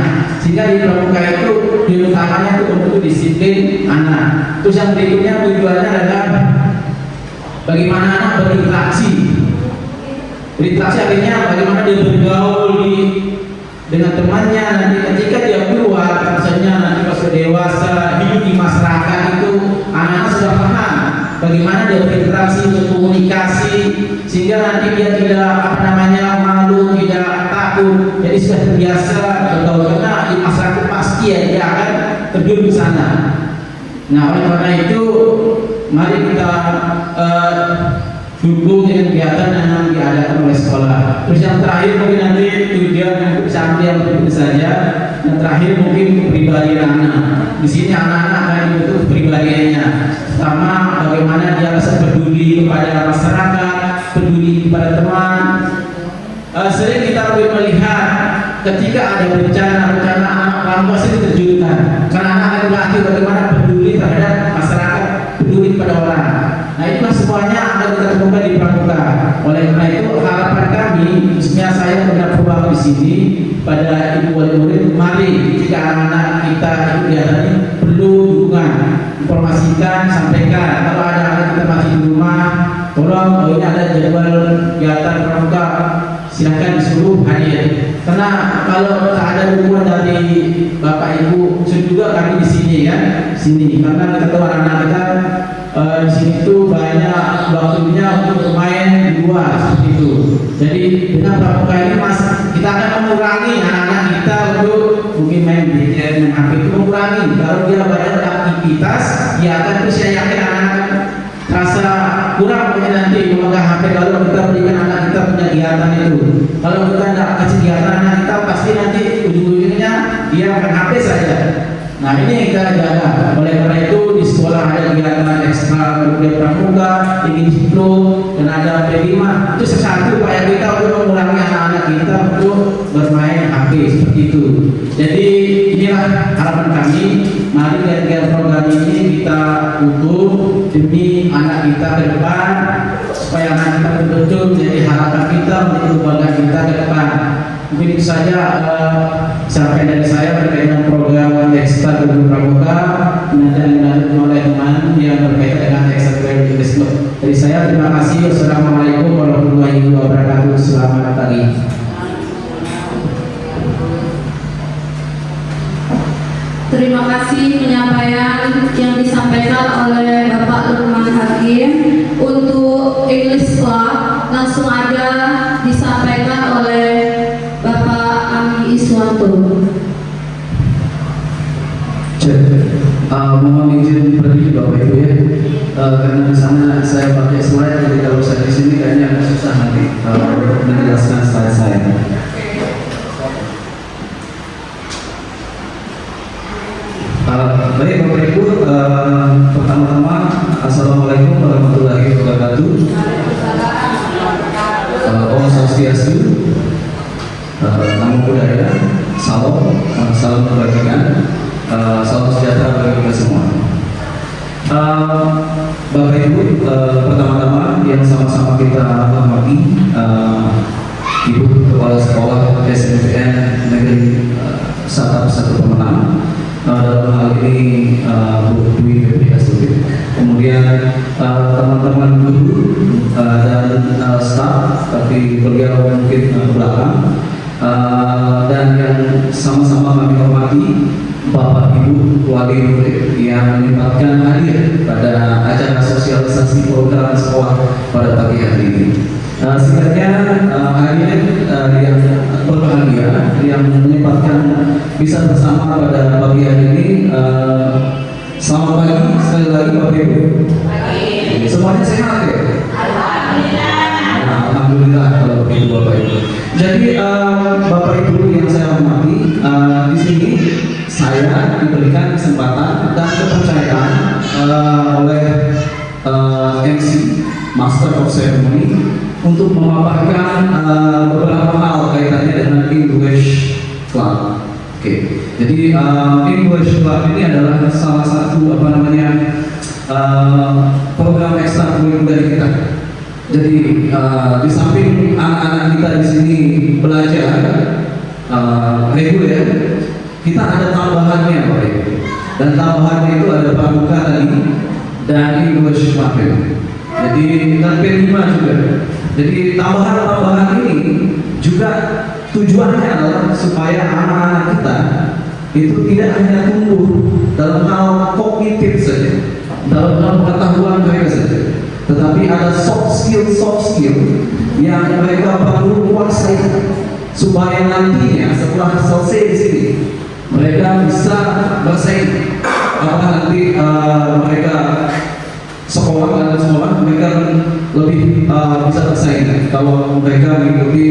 sehingga di pramuka itu diutamanya itu untuk disiplin anak. Terus yang berikutnya tujuannya adalah bagaimana anak berinteraksi. Berinteraksi artinya bagaimana dia bergaul dengan temannya nanti ketika dia keluar, misalnya nanti pas dewasa hidup di masyarakat itu anak-anak sudah paham bagaimana dia berinteraksi, berkomunikasi, sehingga nanti dia tidak malu, tidak takut, jadi sudah terbiasa bergaul karena di masyarakat pasti ya dia akan terjun ke sana. Nah, oleh karena itu mari kita dukung dengan kegiatan yang diadakan oleh sekolah. Terus yang terakhir mungkin nanti tujuan yang sampai yang berikut saja. Yang terakhir mungkin kepribadian anak. Di sini anak-anak akan dibentuk kepribadiannya. Pertama, bagaimana dia bisa peduli kepada masyarakat, peduli kepada teman. Sering kita lebih melihat ketika ada bencana anak orang pasti diterjunkan karena anak akan dilatih bagaimana peduli terhadap masyarakat, peduli kepada orang. Nah, itulah semuanya akan kita temukan di pramuka. Oleh karena itu harapan kami, khususnya saya benar perubahan di sini pada ibu wali murid, mari jika anak-anak kita itu diadakan perlu dukungan, informasikan, sampaikan. Kalau ada anak kita masih di rumah, tolong ini ada jadwal kegiatan pramuka, silakan disuruh hadir. Karena kalau tak ada dukungan dari bapak ibu, juga kami di sini ya, sini. Karena kita tahu anak-anak kita di sini tuh banyak waktunya untuk bermain di luar seperti itu. Jadi dengan pramuka ini mas, kita akan mengurangi anak-anak kita untuk mungkin main gadget, main HP itu mengurangi. Kalau dia banyak aktivitas, dia akan tuh saya yakin anak-anak rasa kurang punya nanti memegang HP kalau kita berikan anak kita punya kegiatan itu. Kalau kita tidak kasih kegiatan anak kita, pasti nanti ujung-ujungnya dia main HP saja. Nah, ini yang kita jaga. Oleh karena itu di sekolah ada kegiatan ekstra kemudian pramuka, ingin disiplin, dan ada P5. Itu sesuatu upaya kita untuk mengurangi anak-anak kita untuk bermain HP seperti itu. Jadi inilah harapan kami. Mari kegiatan program ini kita ukur demi anak kita ke depan, supaya anak kita betul-betul menjadi harapan kita, menjadi kebanggaan kita ke depan. Mungkin itu saja sampai dari saya berkaitan dengan program ekstra guru pramuka yang dilanjutkan oleh teman yang berkaitan dengan ekstrakurikuler. Dari saya terima kasih. Wassalamualaikum warahmatullahi wabarakatuh. Selamat pagi. Terima kasih penyampaian yang disampaikan oleh Bapak Lukman Hakim. Untuk English Club langsung aja disampaikan oleh Bapak Ami Iswanto. Mohon izin berdiri Bapak Ibu ya, karena di sana saya pakai slide, jadi kalau saya di sini kayaknya agak susah nanti menjelaskan slide saya. Baik Bapak Ibu, pertama-tama Assalamualaikum warahmatullahi wabarakatuh. Om Swastiastu, Namo Buddhaya, salam kebajikan, salam sejahtera bagi kita semua. Bapak Ibu, pertama-tama yang sama-sama kita hormati Ibu Kepala Sekolah SMPN Negeri Satap 1 Pemenang, dalam hal ini Bu Dwi PPS Lubik, kemudian teman-teman guru dan staf, tapi beliau mungkin ke belakang, dan yang sama-sama kami hormati Bapak Ibu wali murid yang menyempatkan hadir pada acara sosialisasi program sekolah pada pagi hari ini. Singkatnya hadirin yang berbahagia yang menyempatkan bisa bersama pada pagi hari ini, selamat pagi sekali lagi Bapak Ibu. Semuanya sehat ya? Alhamdulillah. Alhamdulillah kalau begitu Bapak Ibu. Jadi Bapak Ibu yang saya hormati, di sini saya diberikan kesempatan dan kepercayaan oleh MC Master of Ceremony untuk memaparkan beberapa hal kaitannya dengan English Club. Oke, jadi English Club ini adalah salah satu program ekstrakurikuler kita. Jadi di samping anak-anak kita di sini belajar reguler, kita ada tambahannya Pak Ibu. Dan tambahannya itu ada pramuka tadi dan English Club. Jadi dan P5 juga. Jadi tambahan-tambahan ini juga tujuannya adalah supaya anak-anak kita itu tidak hanya tumbuh dalam hal kognitif saja, dalam hal pengetahuan mereka saja, tetapi ada soft skill yang mereka perlu kuasai supaya nantinya setelah selesai di sini mereka bisa bersaing. Apakah nanti mereka sekolah mereka lebih bisa bersaing kalau mereka mengikuti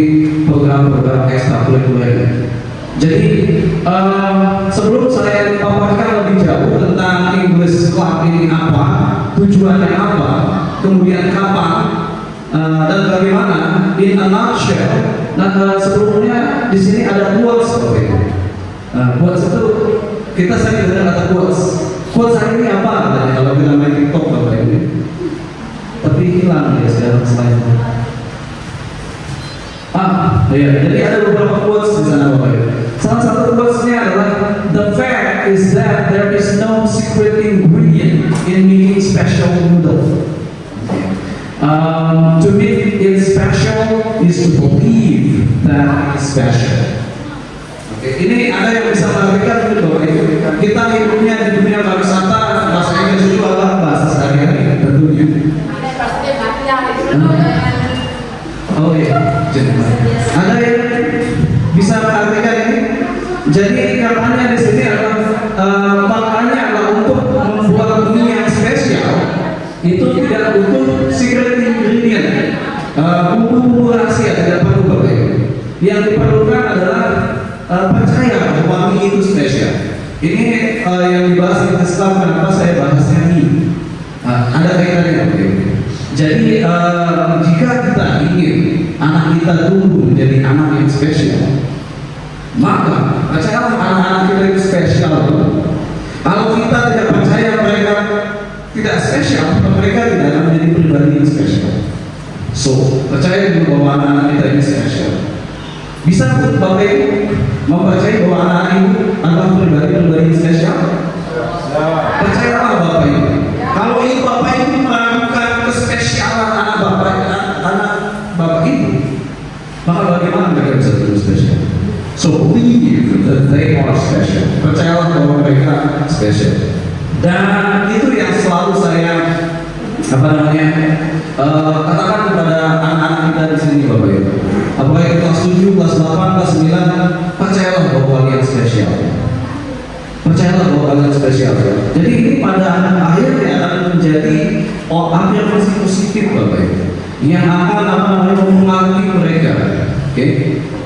program-program ekstrakurikuler. Jadi sebelum saya paparkan lebih jauh tentang English Club ini apa, tujuannya apa, kemudian kapan dan bagaimana, in a nutshell. Nah, sebelumnya di sini ada quotes seperti itu. Quotes itu kita sering dengar kata quotes. Quotes hari ini apa katanya kalau kita main TikTok Bapak Ibu? Tapi hilang ya sekarang slide-nya. Ya, jadi ada beberapa quotes di sana Bapak Ibu. Salah satu quotes-nya adalah the fact is that there is no secret ingredient in making special noodle. To make it special is to believe that it's special. Ini ada yang bisa mengartikan itu Bapak Ibu. Kita hidupnya di dunia pariwisata, bahasa Inggris itu adalah bahasa sehari-hari tentunya. Oh iya, ada yang bisa mengartikan ini. Jadi katanya di sini adalah makanya adalah untuk membuat mie yang spesial itu tidak butuh secret ingredient, bumbu-bumbu rahasia tidak perlu Bapak Ibu. Yang diperlukan adalah percaya bahwa mie itu spesial. Ini yang dibahas di Islam, kenapa saya bahasnya mie? Ada kaitannya Bapak Ibu. Jadi jika kita ingin anak kita tumbuh menjadi anak yang spesial, maka percayalah anak-anak kita itu spesial. Kalau kita tidak percaya mereka tidak spesial, mereka tidak akan menjadi pribadi yang spesial. So, percaya dulu bahwa anak-anak kita ini spesial. Bisa pun Bapak Ibu mempercayai bahwa anak-anak ibu adalah pribadi yang spesial? Percayalah Bapak Ibu. Kalau ini Bapak Ibu melakukan kespesialan anak Bapak Ibu, maka bagaimana mereka bisa menjadi spesial? So believe that they are special. Percayalah bahwa mereka spesial. Dan itu yang selalu saya katakan kepada anak-anak kita di sini Bapak Ibu. Apakah kelas 7, kelas 8, kelas 9, percayalah bahwa kalian spesial. Percayalah bahwa kalian spesial. Jadi ini pada akhirnya akan menjadi afirmasi positif Bapak Ibu, yang akan mempengaruhi mereka. Oke?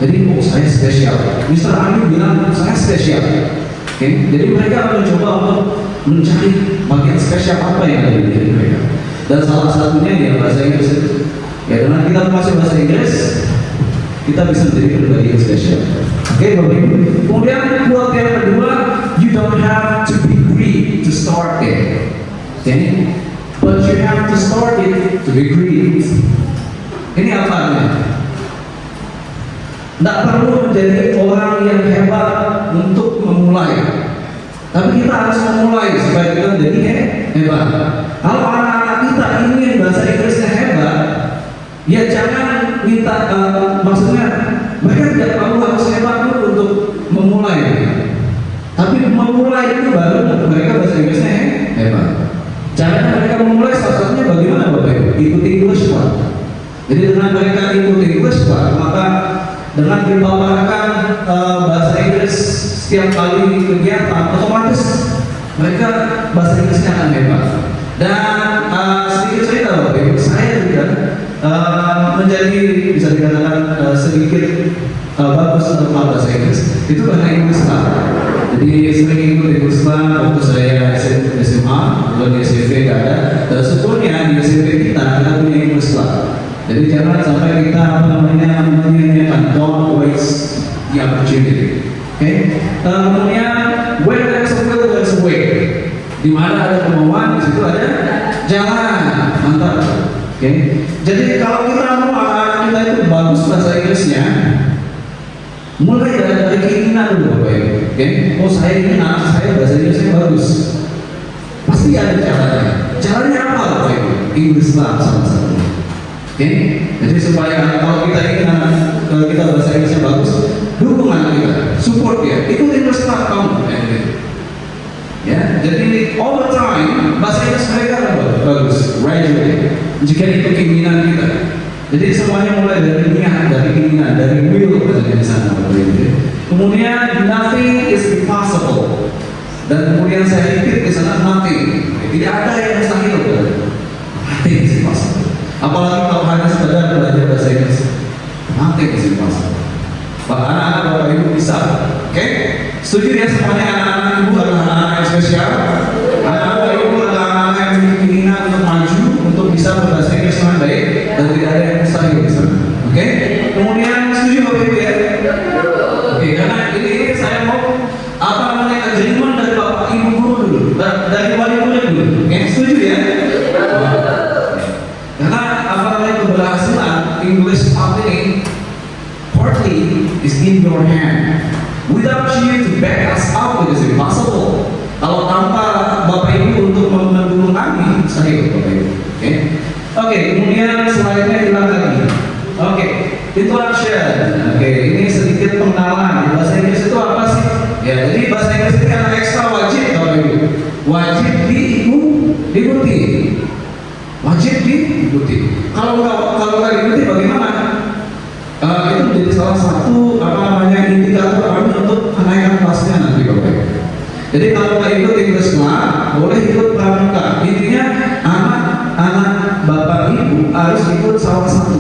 Jadi saya spesial. Mr. Andi bilang saya spesial. Oke? Jadi mereka akan mencoba untuk mencari bagian spesial apa yang ada di diri mereka. Dan salah satunya ya bahasa Inggris itu. Ya dengan kita menguasai bahasa Inggris, kita bisa menjadi pribadi yang spesial. Oke, Bapak Ibu. Kemudian quote yang kedua, you don't have to be great to start it. Okay? But you have to start it to be great. Ini apa artinya? Tidak perlu menjadi orang yang hebat untuk memulai, tapi kita harus memulai supaya kita menjadi hebat. Kalau anak-anak kita ingin bahasa Inggrisnya hebat, ya jangan minta, maksudnya mereka tidak perlu harus hebat dulu untuk memulai, tapi memulai itu baru mereka bahasa Inggrisnya hebat. Cara mereka memulai salah satunya bagaimana Bapak Ibu? Ikuti English Club. Jadi dengan mereka ikuti English Club, maka dengan dipaparkan bahasa Inggris setiap kali kegiatan, otomatis mereka bahasa Inggrisnya akan hebat. Dan sedikit cerita Bapak Ibu, saya juga menjadi bisa dikatakan sedikit bagus untuk bahasa Inggris itu karena Inggris lah. Jadi sering ikut Inggris lah waktu saya SMA atau di SMP gak ada. Dan syukurnya di SMP kita punya Inggris lah. Jadi jangan sampai kita menyanyikan don't waste the opportunity. Oke. Kemudian where there's a will there's a way. Di mana ada kemauan di situ ada jalan. Mantap. Oke. Jadi kalau kita mau anak kita itu bagus bahasa Inggrisnya, mulai dari keinginan dulu, Bapak Ibu. Oke. Oh saya ingin anak saya bahasa Inggrisnya bagus. Pasti ada caranya. Caranya apa, Bapak Ibu? Inggris lah salah satu. Oke. Jadi supaya kalau kita ingin anak kita bahasa Inggrisnya bagus, dukung anak kita, support dia, ikut Inggris lah kamu. Ya, jadi all the time bahasa Inggris mereka bagus, gradually. Jika itu keinginan kita, jadi semuanya mulai dari niat, dari keinginan, dari will di sana. Kemudian nothing is impossible. Dan kemudian saya pikir di sana nothing, tidak ada yang mustahil. Nothing is impossible. Apalagi kalau hanya sekedar belajar bahasa Inggris, nothing is impossible. Anak-anak Bapak Ibu bisa, oke? Setuju ya semuanya anak-anak Ibu adalah anak-anak yang spesial. Anak-anak Ibu adalah anak-anak yang memiliki keinginan untuk maju, untuk bisa berbahasa Inggris dengan baik dan tidak ada yang mustahil di sana. Oke? Kemudian setuju Bapak Ibu ya? Oke, karena ini saya mau apa namanya agreement dari Bapak Ibu guru dulu, dari wali murid dulu. Oke, setuju ya? Karena apa namanya keberhasilan English Part ini partly is in your hand. Without you to back us up, it is impossible. Kalau tanpa Bapak Ibu untuk mendukung kami, saya Bapak Ibu. Oke, kemudian slide-nya hilang lagi. Oke, introduction. Oke, ini sedikit pengenalan. Bahasa Inggris itu apa sih? Ya, jadi bahasa Inggris ini anak ekstra wajib Bapak Ibu. Wajib diikuti. Wajib diikuti. Kalau nggak diikuti bagaimana? Itu menjadi salah satu indikator kami untuk menaikkan kelasnya nanti Bapak Ibu. Jadi kalau nggak ikut Inggris boleh ikut pramuka. Intinya anak Bapak Ibu harus ikut salah satu.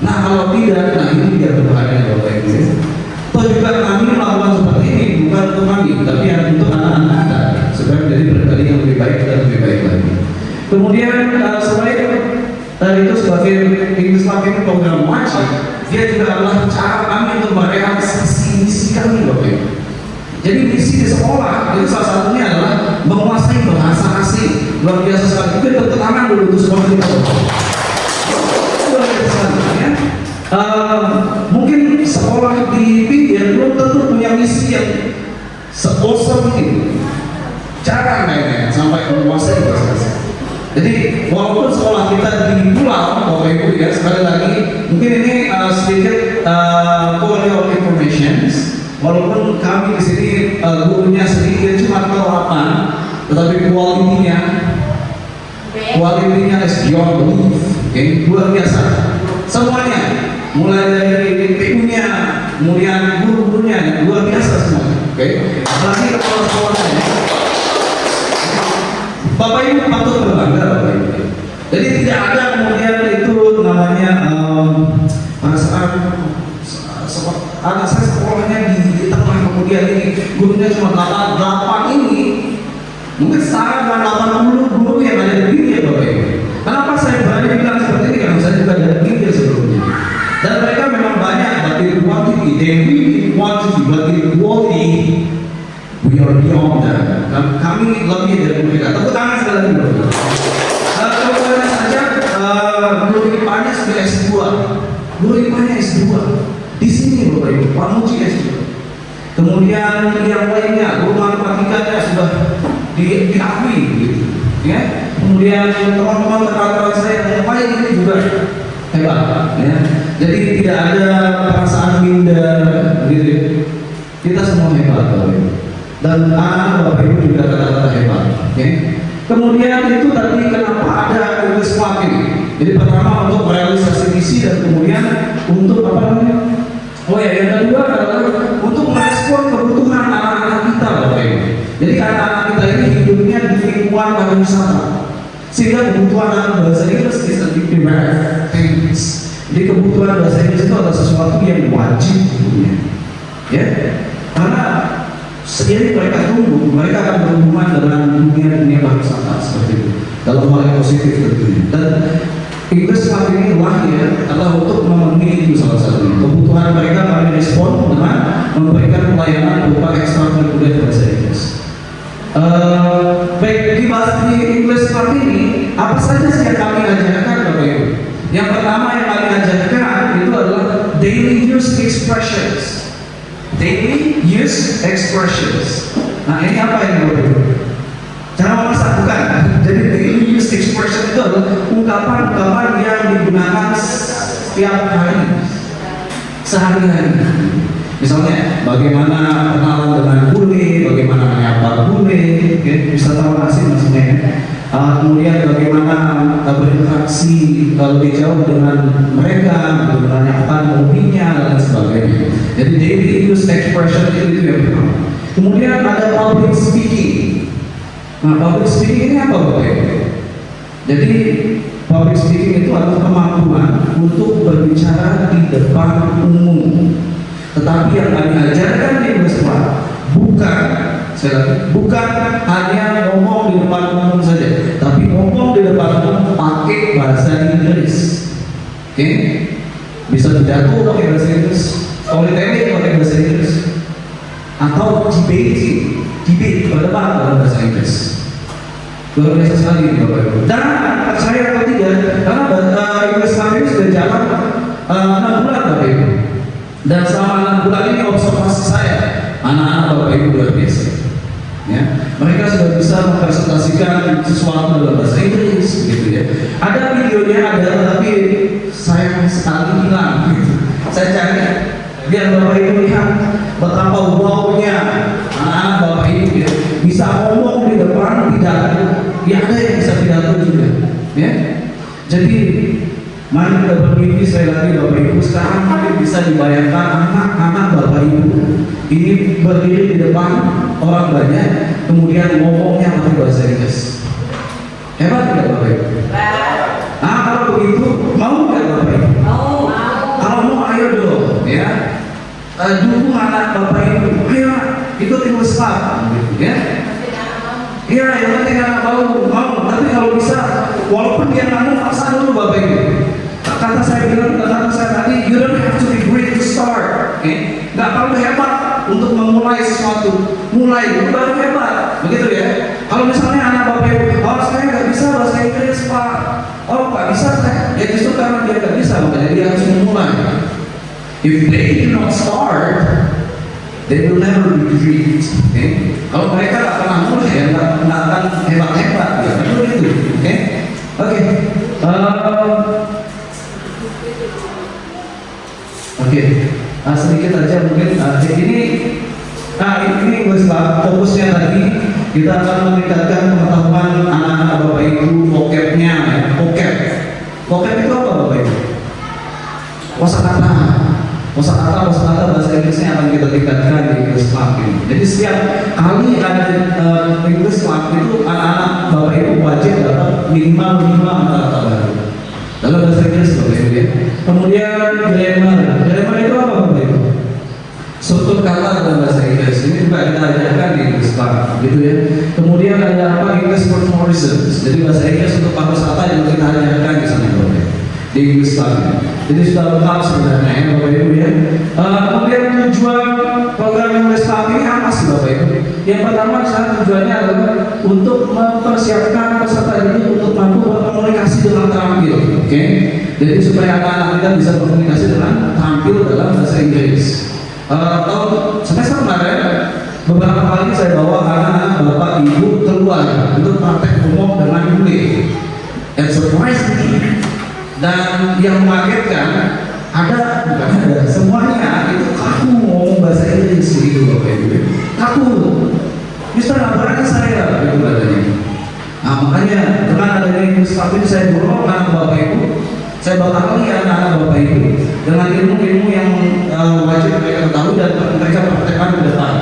Nah kalau tidak, ini dia berbahaya Bapak Ibu. Atau juga kami melakukan seperti ini bukan untuk kami, tapi untuk anak-anak kita supaya menjadi pribadi yang lebih baik dan lebih baik lagi. Kemudian selain itu sebagai English Marketing program wajib, dia juga adalah cara kami untuk merealisasi misi kami Bapak Ibu. Jadi misi di sekolah itu salah satunya adalah menguasai bahasa asing. Luar biasa sekali. Itu tepuk tangan dulu untuk semua kita. Luar biasa ya. Mungkin sekolah di pinggir belum tentu punya misi yang se-awesome itu. Cara kayaknya sampai menguasai bahasa asing. Jadi walaupun sekolah kita di pulau Bapak Ibu ya, sekali lagi mungkin ini sedikit for your information. Walaupun kami di sini gurunya sedikit cuma kelelapan, tetapi kualitinya is beyond belief. Oke, luar biasa. Semuanya, mulai dari tim-nya, kemudian guru-gurunya luar biasa semuanya. Oke, apalagi kepala sekolahnya. Bapak Ibu patut berbangga Bapak Ibu. Jadi tidak ada kemudian itu namanya perasaan anak saya sekolahnya di tengah kemudian ini gurunya cuma 8 ini. Mungkin setara dengan 80 guru yang ada di pinggir Bapak Ibu. Kenapa saya berani bilang seperti ini? Karena saya juga ada di pinggir sebelumnya. Dan mereka memang banyak, but in quantity, they really quantity, but in quality we are beyond that. Kami lebih dari mereka. Tepuk tangan sekali lagi Bapak. Contohnya saja, guru IPA-nya sudah S2, guru IPA-nya S2. Di sini Bapak Ibu, Pak Muji S2. Kemudian yang lainnya, guru matematikanya sudah diakui, gitu. Ya. Kemudian teman-teman rekan-rekan saya yang lain ini juga hebat. Ya. Jadi tidak ada perasaan minder, gitu. Kita semua hebat Bapak Ibu. Dan anak Bapak Ibu juga kata-kata hebat. Okay? Kemudian itu tadi kenapa ada English Club ini? Jadi pertama untuk merealisasi misi dan kemudian untuk apa namanya? Oh ya, yang kedua adalah untuk merespon kebutuhan anak-anak kita Bapak Ibu. Jadi anak-anak kita ini hidupnya di lingkungan pariwisata, sehingga kebutuhan anak bahasa Inggris is a big demand. kebutuhan bahasa Inggris itu adalah sesuatu yang wajib punya. Ya, karena seiring mereka tumbuh, mereka akan berhubungan dengan dunia bangsa seperti itu dalam hal yang positif tentunya. Dan Inggris saat ini lahir adalah untuk memenuhi itu salah satunya. Kebutuhan mereka kami respon dengan memberikan pelayanan berupa ekstrakurikuler bahasa Inggris. Baik, di Inggris saat ini apa saja sih yang kami ajarkan Bapak Ibu? Yang pertama yang kami ajarkan itu adalah daily use expressions. Daily use expressions. Nah ini apa ini Bapak Ibu? Cara memasak bukan. Jadi daily use expression itu adalah ungkapan-ungkapan yang digunakan setiap hari, sehari-hari. Misalnya bagaimana kenalan dengan bule, bagaimana menyapa bule, wisatawan asing maksudnya ya. Kemudian bagaimana berinteraksi lebih jauh dengan mereka, menanyakan hobinya dan sebagainya. Jadi daily use expression itu yang pertama. Kemudian ada public speaking. Nah, public speaking ini apa Bapak Ibu? Jadi public speaking itu adalah kemampuan untuk berbicara di depan umum. Tetapi yang kami ajarkan di Inggrisma bukan hanya ngomong di depan umum saja, tapi ngomong di depan umum pakai bahasa Inggris. Oke? Bisa pidato pakai bahasa Inggris, storytelling pakai bahasa Inggris, atau debate berdebat dalam bahasa Inggris. Luar biasa sekali Bapak Ibu. Dan percaya atau tidak, karena Inggris kami sudah jalan 6 bulan Bapak Ibu. Dan selama 6 bulan ini observasi saya, anak-anak Bapak Ibu luar biasa. Ya, mereka sudah bisa mempresentasikan sesuatu dalam bahasa Inggris, gitu ya. Ada videonya ada, tapi sayang sekali hilang. Gitu. Saya cari biar Bapak Ibu lihat betapa wow-nya anak-anak Bapak Ibu ya. Bisa ngomong di depan pidato, ya ada yang bisa pidato juga, ya. Jadi mari kita bermimpi sekali lagi Bapak Ibu. Sekarang mari bisa dibayangkan anak-anak Bapak Ibu ini berdiri di depan orang banyak, kemudian ngomongnya pakai bahasa Inggris. Hebat tidak Bapak Ibu? Nah kalau begitu mau nggak Bapak Ibu? Mau. Kalau mau ayo dong, ya. Dukung anak Bapak Ibu. Ayo ikut Inggris Club, ya. Iya, yang penting anak mau. Tapi kalau bisa, walaupun dia nggak mau, paksa dulu Bapak Ibu. Kata saya tadi, you don't have to be great to start. Okay? Nggak perlu hebat untuk memulai sesuatu. Mulai itu baru hebat, begitu ya. Kalau misalnya anak Bapak Ibu, saya nggak bisa bahasa Inggris Pak. Oh nggak bisa saya. Ya justru karena dia nggak bisa, makanya dia harus memulai. If they do not start, they will never be great. Okay? Kalau mereka nggak pernah mulai, ya nggak akan hebat-hebat. Ya betul itu. Oke. Sedikit aja mungkin ini fokusnya tadi kita akan meningkatkan pengetahuan anak-anak Bapak Ibu vocabnya. Vocab itu apa Bapak Ibu? Kosakata bahasa Inggrisnya akan kita tingkatkan di English Club ini. Jadi setiap kali ada English Club itu anak-anak Bapak Ibu wajib dapat minimal 5 kata-kata baru dalam bahasa Inggris Bapak Ibu ya. Kemudian grammar itu apa Bapak Ibu? Struktur kata dalam bahasa Inggris ini juga kita ajarkan di English Club, gitu ya. Kemudian ada apa? English Morphorisms. Jadi bahasa Inggris untuk kosakata yang kita ajarkan di sana Bapak Ibu di English Club. Jadi sudah lengkap sebenarnya ya Bapak Ibu ya. Kemudian tujuan program English Club ini apa sih Bapak Ibu? Yang pertama tujuannya adalah untuk mempersiapkan peserta didik untuk mampu berkomunikasi dengan terampil. Oke? Jadi supaya anak-anak kita bisa berkomunikasi dengan terampil dalam bahasa Inggris. Tahun semester kemarin beberapa kali saya bawa anak-anak Bapak Ibu keluar untuk praktek umum dengan bule. And surprisingly, dan yang mengagetkan semuanya itu kaku ngomong bahasa Inggris gitu Bapak Ibu. Kaku. Mister berani saya itu katanya. Nah makanya dengan adanya English Club ini saya dorong anak Bapak Ibu, saya bakal lihat anak Bapak Ibu dengan ilmu-ilmu yang wajib mereka ketahui dan mereka praktekkan di depan.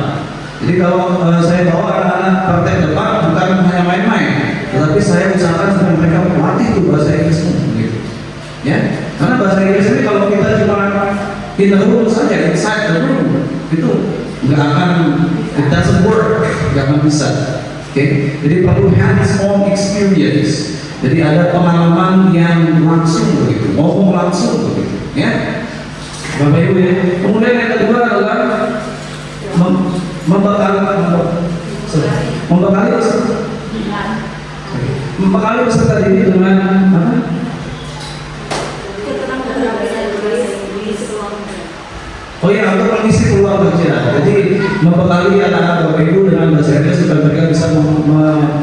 Jadi kalau saya bawa anak-anak praktek depan bukan hanya main-main, tetapi saya usahakan supaya mereka melatih tuh bahasa Inggris gitu. Ya. Karena bahasa Inggris ini kalau kita cuma in the room saja, inside the room, itu nggak akan, it doesn't work, nggak akan bisa. Oke, jadi perlu hands-on experience. Jadi ada pengalaman yang langsung begitu, ngomong langsung begitu, ya. Bapak Ibu ya. Kemudian yang kedua adalah membekali peserta didik dengan apa? Oh iya, untuk mengisi peluang kerja. Jadi membekali anak-anak Bapak Ibu dengan bahasa Inggris supaya mereka bisa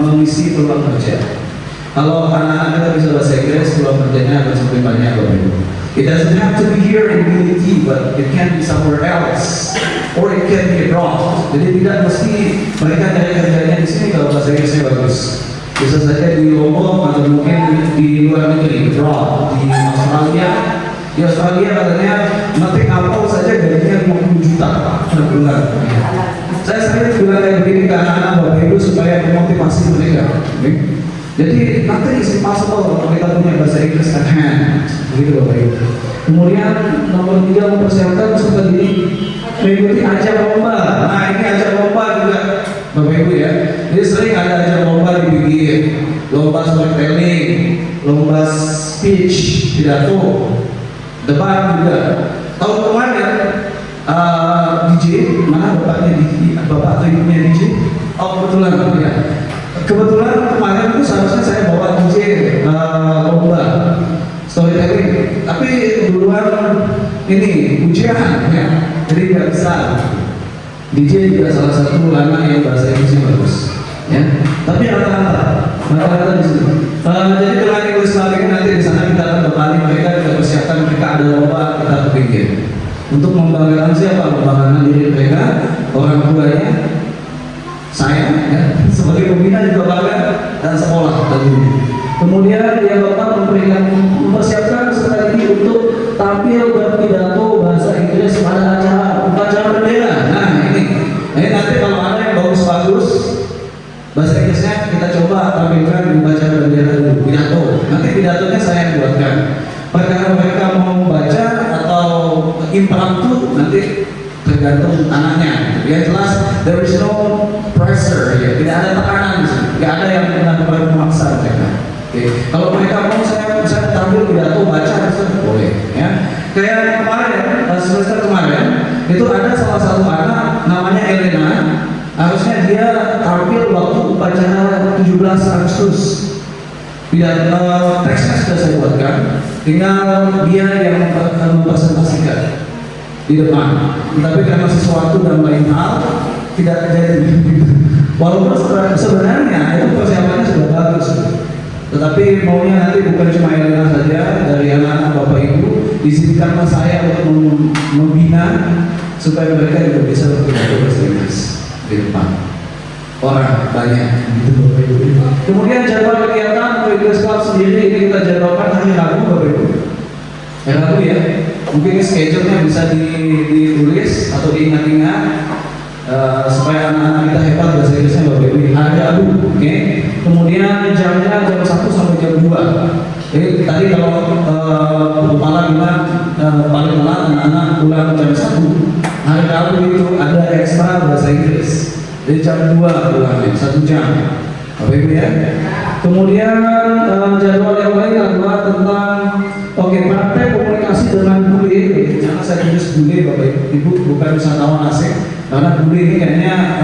mengisi peluang kerja. Kalau anak-anak kita bisa bahasa Inggris, peluang kerjanya akan semakin banyak Bapak Ibu. It doesn't have to be here in UNT, but it can be somewhere else, or it can be abroad. Jadi tidak mesti mereka cari kerjanya di sini kalau bahasa Inggrisnya bagus. Bisa saja di Lombok atau mungkin di luar negeri, abroad, di Australia. Di Australia katanya metik apel saja gajinya 50 juta per bulan. Saya sering bilang kayak begini ke anak-anak Bapak Ibu supaya memotivasi mereka. Jadi nanti is impossible kalau kita punya bahasa Inggris at hand, begitu Bapak Ibu. Kemudian nomor 3 mempersiapkan peserta didik mengikuti ajang lomba. Nah ini ajang lomba juga Bapak Ibu ya. Jadi sering ada ajang lomba dibikin, lomba storytelling, lomba speech, pidato, debat juga. Tahun kemarin DJ, mana bapaknya DJ, bapak atau ibunya DJ? Oh kebetulan ya. Kebetulan kemarin itu seharusnya saya bawa DJ lomba storytelling, tapi duluan ini ujian ya, jadi nggak bisa. DJ juga salah satu anak yang bahasa Inggrisnya bagus, ya. Tapi rata-rata di situ. Jadi dengan English Speaking nanti di sana kita akan bekali mereka, kita persiapkan mereka ada lomba, kita berpikir untuk membanggakan siapa, membanggakan diri mereka, orang tuanya, saya ya, sebagai pembina juga bangga, dan sekolah tadi. Kemudian yang keempat mempersiapkan peserta didik untuk tampil berpidato bahasa Inggris pada upacara bendera. Nah ini nanti kalau ada yang bagus-bagus bahasa Inggrisnya kita coba tampilkan di upacara bendera dulu, pidato. Nanti pidatonya saya yang buatkan. Perkara mereka mau baca atau impromptu nanti tergantung anaknya. Yang jelas there is no pressure ya, tidak ada tekanan di sini, tidak ada yang benar-benar memaksa mereka. Oke. Kalau mereka mau saya tampil pidato baca bisa boleh ya. Kayak kemarin semester kemarin itu ada salah satu anak namanya Elena, harusnya dia tampil waktu upacara 17 Agustus. Pidato teksnya sudah saya buatkan, tinggal dia yang mempresentasikan di depan. Tapi karena sesuatu dan lain hal tidak terjadi. Walaupun sebenarnya itu persiapannya sudah bagus, tetapi maunya nanti bukan cuma Elena saja, dari anak-anak Bapak Ibu diizinkanlah saya untuk membina supaya mereka juga bisa berpidato bahasa Inggris di depan orang banyak gitu Bapak Ibu. Kemudian jadwal kegiatan untuk English Club sendiri ini kita jadwalkan hari Rabu Bapak Ibu. Hari Rabu ya. Mungkin schedule-nya bisa ditulis atau diingat-ingat supaya anak-anak kita hebat bahasa Inggrisnya Bapak Ibu. Hari Rabu, oke. Kemudian jamnya jam 1 sampai jam 2. Jadi tadi kalau kepala bilang paling telat anak-anak pulang jam 1. Hari Rabu itu ada ekstra bahasa Inggris. Jadi jam 2 pulangnya, 1 jam. Bapak Ibu ya. Kemudian jadwal yang lain adalah tentang praktek komunikasi dengan bule. Jangan saya tulis bule Bapak Ibu, bukan wisatawan asing. Karena bule ini kayaknya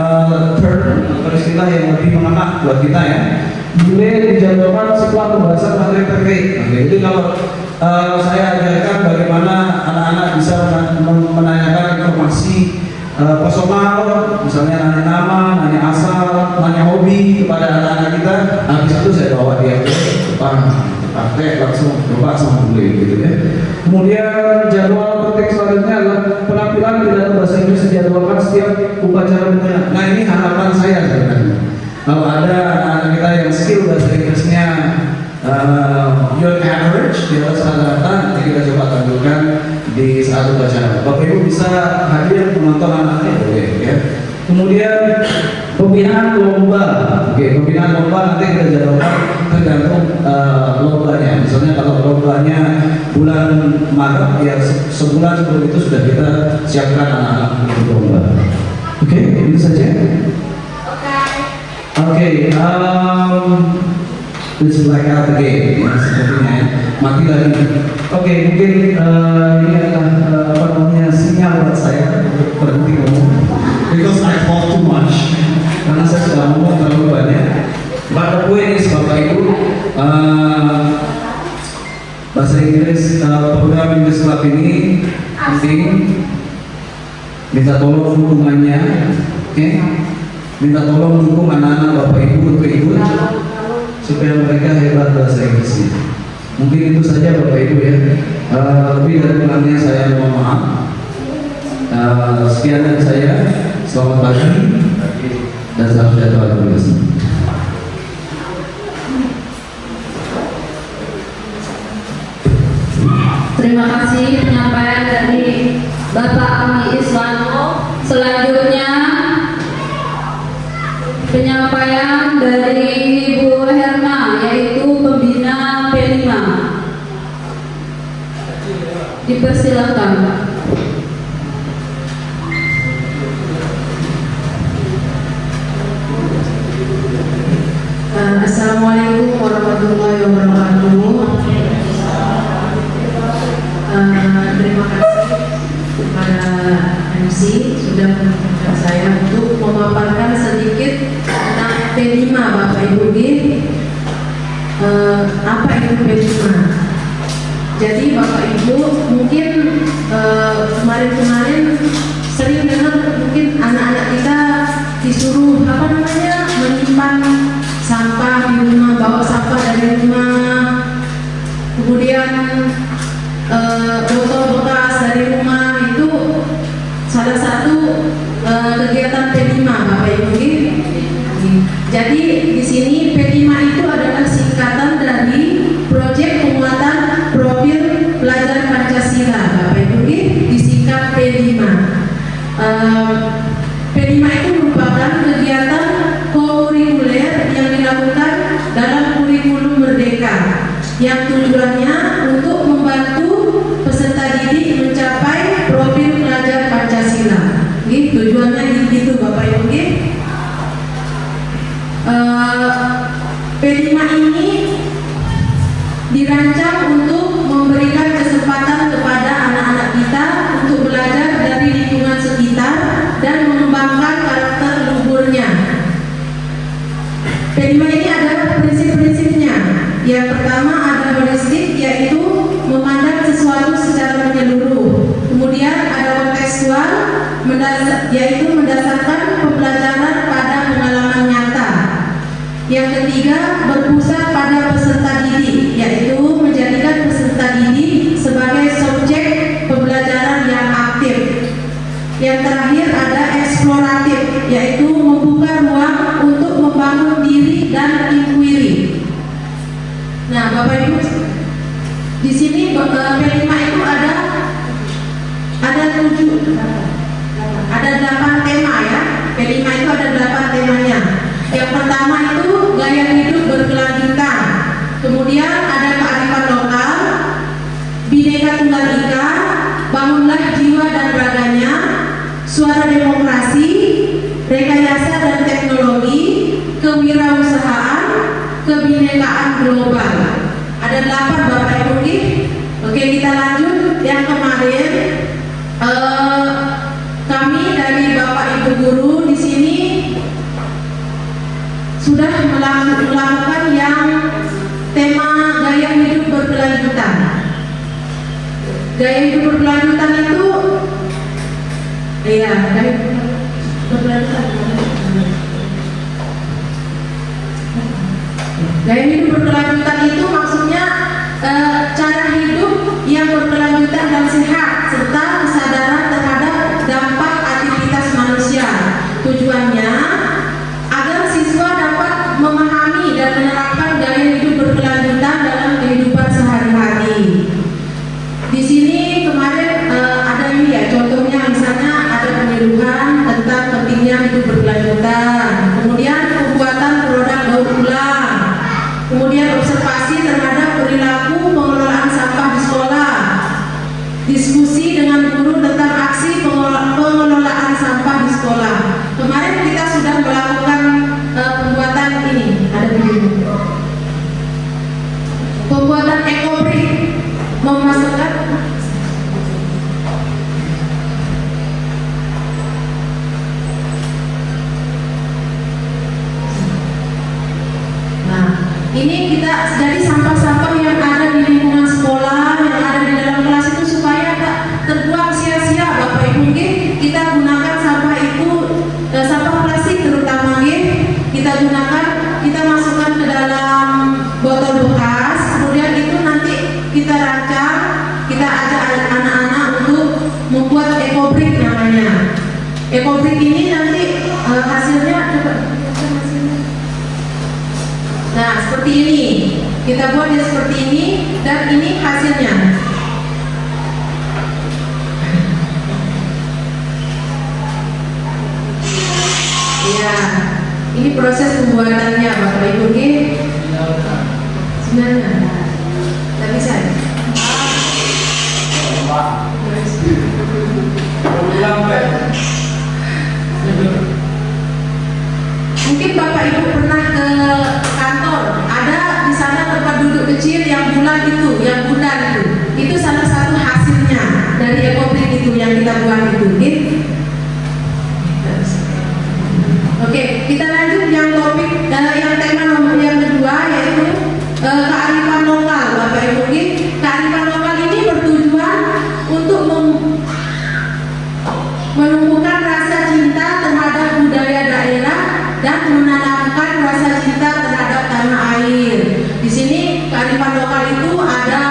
term atau istilah yang lebih mengena buat kita ya. Bule dijadwalkan setelah pembahasan materi terkait. Jadi kalau saya ajarkan bagaimana anak-anak bisa menanyakan informasi personal, misalnya nanya nama, nanya asal, nanya hobi kepada anak-anak kita. Habis itu saya bawa dia ke depan praktek langsung coba sama bule gitu ya. Kemudian jadwal praktek selanjutnya adalah penampilan pidato bahasa Inggris dijadwalkan setiap upacara bendera. Nah ini harapan saya sebenarnya. Kalau ada anak-anak kita yang skill bahasa Inggrisnya beyond average, di atas rata-rata, nanti kita coba tampilkan di saat upacara. Bapak Ibu bisa hadir menonton anak-anaknya boleh ya. Kemudian pembinaan lomba. Oke, pembinaan lomba nanti kita jadwalkan tergantung lombanya. Misalnya kalau lombanya bulan Maret, ya sebulan sebelum itu sudah kita siapkan anak-anak untuk lomba. Oke, itu saja. Oke, let's black out again. Ya, sepertinya mati lagi. Oke, mungkin ini adalah apa namanya sinyal buat saya untuk berhenti ngomong. Because I talk too much. Karena saya sudah ngomong terlalu banyak. But the point is, Bapak Ibu, bahasa Inggris, program English Club ini penting. Minta tolong dukungannya, oke? Minta tolong dukung anak-anak Bapak Ibu untuk ikut supaya mereka hebat bahasa Inggrisnya. Mungkin itu saja Bapak Ibu ya. Lebih dari kurangnya saya mohon maaf. Sekian dari saya. Selamat pagi dan salam sejahtera bagi kita. Terima kasih penyampaian dari Bapak Ami Iswanto. Selanjutnya penyampaian dari Ibu Herma, yaitu pembina P5. Dipersilakan. Assalamualaikum warahmatullahi wabarakatuh. Terima kasih kepada MC sudah mengizinkan saya untuk memaparkan sedikit tentang P5 Bapak Ibu. Apa itu P5? Jadi Bapak Ibu mungkin kemarin-kemarin sering dengar mungkin anak-anak kita disuruh menyimpan sampah di rumah, bawa sampah dari rumah, kemudian botol bekas dari rumah. Itu salah satu kegiatan P5 Bapak Ibu. Jadi di sini P5 itu adalah singkatan dari Proyek Penguatan Profil Pelajar Pancasila Bapak Ibu, disingkat P5. P5 itu merupakan kegiatan kurikuler yang dilakukan dalam kurikulum Merdeka yang tujuannya untuk membantu peserta didik mencapai profil pelajar Pancasila. Tujuannya gitu Bapak Ibu. P5 ini dirancang untuk memberikan kesempatan kepada anak-anak kita untuk belajar dari lingkungan sekitar dan mengembangkan karakter luhurnya. P5 ini ada prinsip-prinsipnya. Yang pertama ada holistik, yaitu memandang sesuatu secara menyeluruh. Kemudian ada kontekstual, yaitu mendasarkan pembelajaran pada pengalaman nyata. Yang ketiga berpusat pada peserta didik, yaitu menjadikan peserta didik sebagai subjek pembelajaran yang aktif. Yang terakhir ada eksploratif, yaitu membuka ruang untuk membangun diri dan inquiry. Nah, Bapak Ibu, di sini P5 itu ada 8 tema ya. P5 itu ada 8 temanya. Yang pertama itu gaya hidup berkelanjutan. Kemudian ada kearifan lokal, Bhinneka Tunggal Ika, bangunlah jiwa dan raganya, suara demokrasi, rekayasa dan teknologi, kewirausahaan, kebinekaan global. Ada 8 Bapak Ibu. Oke, kita lanjut. Yang kemarin kami dari Bapak Ibu guru di sini sudah melakukan yang tema gaya hidup berkelanjutan. Gaya hidup berkelanjutan itu gaya hidup berkelanjutan. Gaya hidup berkelanjutan itu maksudnya cara hidup yang berkelanjutan dan sehat serta kesadaran terhadap dampak aktivitas manusia. Tujuannya agar siswa dapat memahami dan menerapkan gaya hidup berkelanjutan dalam kehidupan sehari-hari. Di sini kemarin ada ini ya, contohnya misalnya ada penyuluhan tentang pentingnya hidup berkelanjutan. Kemudian pembuatan produk daur ulang. Ini kita jadi sampah-sampah yang ada di lingkungan sekolah, yang ada di dalam kelas itu supaya tak terbuang sia-sia Bapak Ibu nggih. Kita gunakan sampah itu, sampah plastik terutama nggih, kita gunakan, kita masukkan ke dalam botol bekas, kemudian itu nanti kita rancang, kita ajak anak-anak untuk membuat ekobrik namanya. Ekobrik ini nanti hasilnya coba. Nah, seperti ini. Kita buat dia seperti ini dan ini hasilnya. Ya, ini proses pembuatannya Bapak Ibu nggih. Sebenarnya tak bisa. Mungkin Bapak Ibu pernah ke kantor, ada di sana tempat duduk kecil yang bulat itu, yang bundar itu salah satu hasilnya dari ekobrik itu yang kita buat itu, gitu. Oke, kita lanjut yang topik, yang tema nomor yang kedua yaitu kearifan lokal, Bapak Ibu. Kearifan lokal ini bertujuan untuk menumbuhkan rasa cinta terhadap budaya daerah dan menanamkan rasa cinta terhadap tanah air. Di sini kearifan lokal itu ada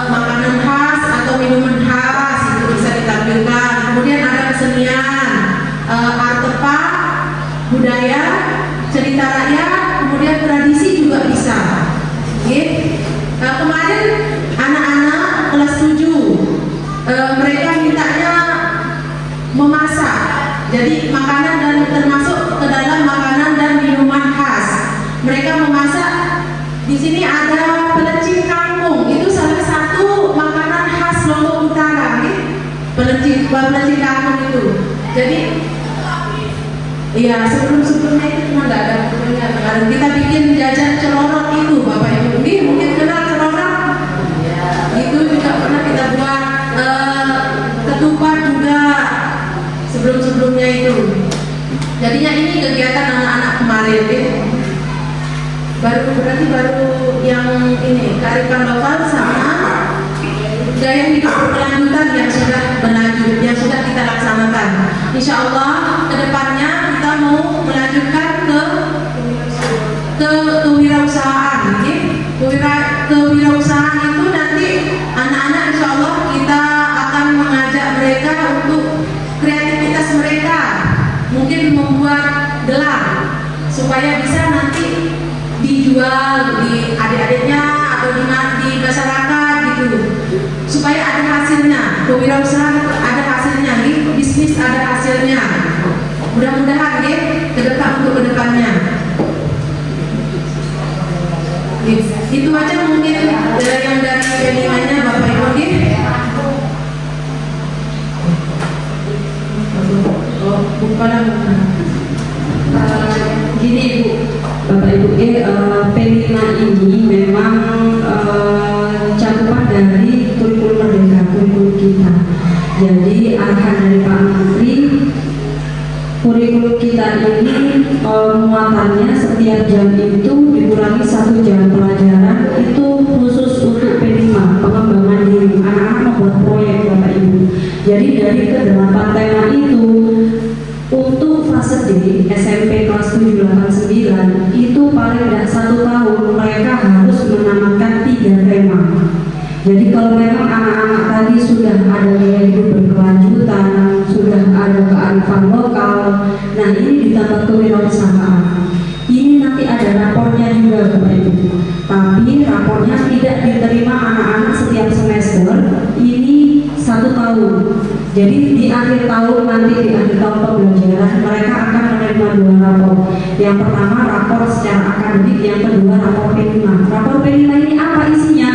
makanan khas atau minuman khas itu bisa ditampilkan. Kemudian ada kesenian, artefak, budaya, cerita rakyat, kemudian tradisi juga bisa. Kemarin anak-anak kelas 7 mereka mintanya memasak. Jadi makanan dan termasuk ke dalam makanan dan minuman khas. Mereka memasak. Di sini ada pelecing kangkung. Itu salah satu makanan khas Lombok Utara, pelecing kangkung itu. Jadi, iya sebelumnya itu cuma nggak ada fotonya. Kita bikin jajan celorot itu, Bapak Ibu. Mungkin kenal celorot? Itu juga pernah kita buat. Ketupat juga. Sebelumnya itu. Jadinya ini kegiatan anak-anak kemarin berarti baru yang ini kearifan lokal sama gaya hidup berkelanjutan yang sudah berlanjut, yang sudah kita laksanakan. Insya Allah kedepannya kita mau melanjutkan ke kewirausahaan. Kewirausahaan itu nanti anak-anak insya Allah kita akan mengajak mereka untuk kreativitas mereka, mungkin membuat gelang supaya bisa nanti dijual di adik-adiknya atau di masyarakat gitu, supaya ada hasilnya. Kewirausahaan ada hasilnya, bisnis ada hasilnya. Mudah-mudahan ke depan untuk kedepannya. Itu aja mungkin yang dari P5-nya Bapak Ibu. Gini Ibu, Bapak Ibu, P5 ini memang cakupan dari kurikulum Merdeka, kurikulum kita. Jadi arahan dari Pak Menteri, kurikulum kita ini muatannya setiap jam itu dikurangi 1 jam pelajaran itu khusus untuk P5, pengembangan diri. Anak-anak membuat proyek Bapak Ibu. Jadi dari ke-8 tema itu untuk fase D, SMP kelas 789 itu paling tidak 1 tahun mereka harus menamatkan 3 tema. Jadi kalau memang anak-anak tadi sudah ada gaya hidup berkelanjutan, sudah ada kearifan lokal, nah ini ditambah kewirausahaan. Ini nanti ada rapornya juga Bapak Ibu. Tapi rapornya tidak diterima anak-anak setiap semester, ini 1 tahun. Jadi di akhir tahun nanti, di akhir tahun pembelajaran mereka akan menerima 2 rapor. Yang pertama rapor secara akademik, yang kedua rapor P5. Rapor P5 ini apa isinya?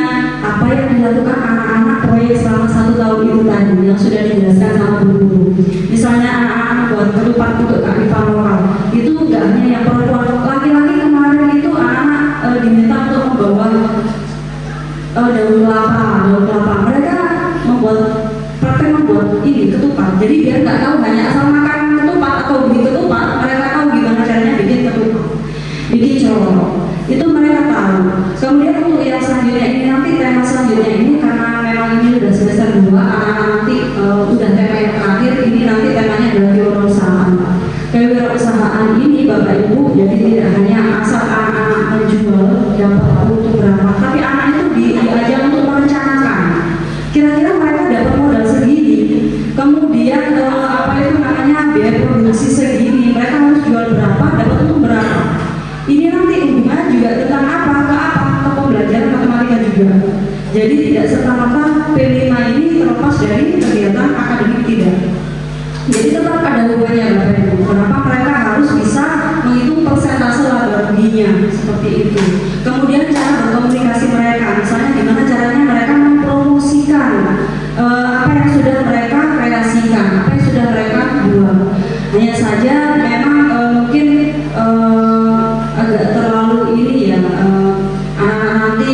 Apa yang dilakukan anak-anak proyek selama 1 tahun itu tadi yang sudah dijelaskan sama guru-guru. Misalnya anak-anak buat ketupat untuk kearifan lokal. Itu enggak hanya yang perempuan, laki-laki kemarin itu anak-anak diminta untuk membawa daun kelapa. Mereka praktek membuat ini ketupat. Jadi biar nggak tahu hanya asal makan ketupat atau bikin ketupat, mereka tahu gimana caranya bikin ketupat, bikin celor. Itu mereka tahu. kewirausahaan ini Bapak Ibu, jadi tidak hanya asal anak-anak menjual dapat untung berapa, tapi anak itu diajak untuk merencanakan kira-kira mereka dapat modal segini, kemudian apa itu namanya biaya produksi segini, mereka harus jual berapa, dapat untung berapa. Ini nanti hubungannya juga tentang apa ke pembelajaran matematika juga. Jadi tidak serta-merta P5 ini terlepas dari kegiatan akademik, tidak. Jadi tetap ada hubungannya Bapak Ibu. Kenapa mereka harus bisa menghitung persentase laba ruginya seperti itu. Kemudian cara berkomunikasi mereka, misalnya gimana caranya mereka mempromosikan apa yang sudah mereka kreasikan, apa yang sudah mereka buat. Hanya saja memang mungkin agak terlalu ini ya, anak-anak nanti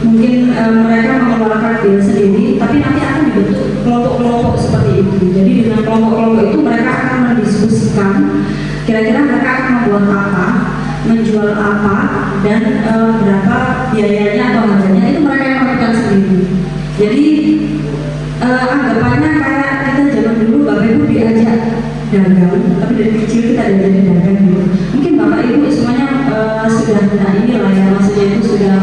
mungkin mereka mengeluarkan biaya sendiri, tapi nanti akan dibentuk kelompok-kelompok seperti itu. Jadi dengan kelompok-kelompok itu mereka akan mendiskusikan kira-kira mereka akan membuat apa, menjual apa, dan berapa biayanya atau harganya, itu mereka yang melakukan sendiri. Jadi anggapannya kayak kita zaman dulu Bapak Ibu diajak dagang, tapi dari kecil kita diajak dagang gitu. Mungkin Bapak Ibu semuanya sudah inilah ya, maksudnya itu sudah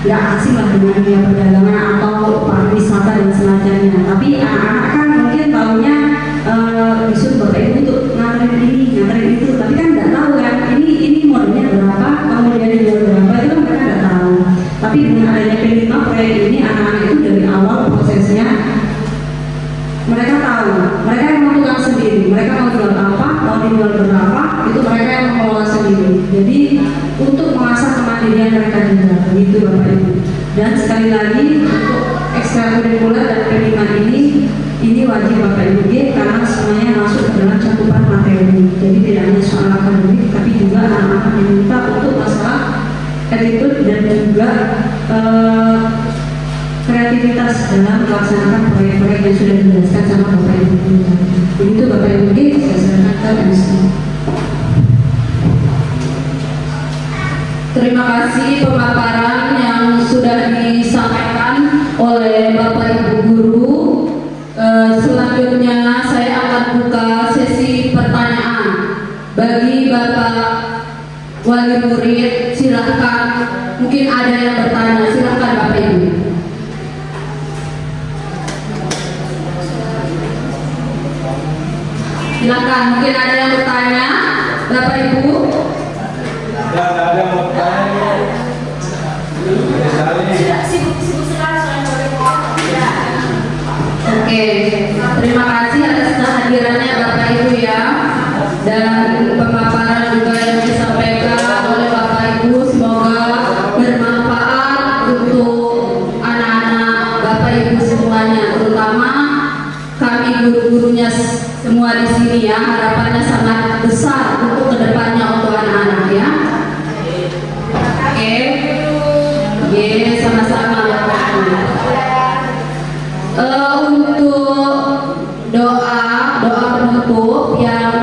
nggak asing lah dengan dunia perdagangan atau pariwisata dan semacamnya. Tapi anak-anak kan mungkin tahunya disuruh Bapak Ibu untuk nganterin ini, nganterin itu, tapi kan nggak tahu kan ini modalnya berapa, kemudian dijual berapa, itu kan mereka nggak tahu. Tapi dengan adanya P5 proyek ini, anak-anak itu dari awal prosesnya mereka tahu, mereka yang menentukan sendiri, mereka mau jual apa, mau dijual berapa, itu mereka yang mengelola sendiri. Jadi untuk mengasah kemandirian mereka juga, begitu Bapak Ibu. Dan sekali lagi untuk ekstrakurikuler dan P5 ini wajib Bapak Ibu karena semuanya masuk ke dalam cakupan materi. Jadi tidak hanya soal akademik, tapi juga anak-anak diminta untuk masalah attitude dan juga kreativitas dalam melaksanakan proyek-proyek yang sudah dijelaskan sama Bapak Ibu. Begitu Bapak Ibu, saya serahkan ke MC. Terima kasih pemaparan yang sudah disampaikan oleh Bapak Ibu guru. Selanjutnya saya akan buka sesi pertanyaan bagi Bapak wali murid. Silahkan, mungkin ada yang bertanya, silahkan Bapak Ibu. Silakan, mungkin ada yang bertanya, Bapak Ibu. Ya, nggak ada yang mau bertanya. Sibuk sekali soalnya. Oke, terima kasih atas kehadirannya Bapak Ibu ya, dan pemaparan juga yang disampaikan oleh Bapak Ibu semoga bermanfaat untuk anak-anak Bapak Ibu semuanya, terutama kami guru-gurunya semua di sini ya. Harapannya sangat besar untuk kedepannya untuk anak-anak ya. Oke, sama-sama. Untuk doa penutup yang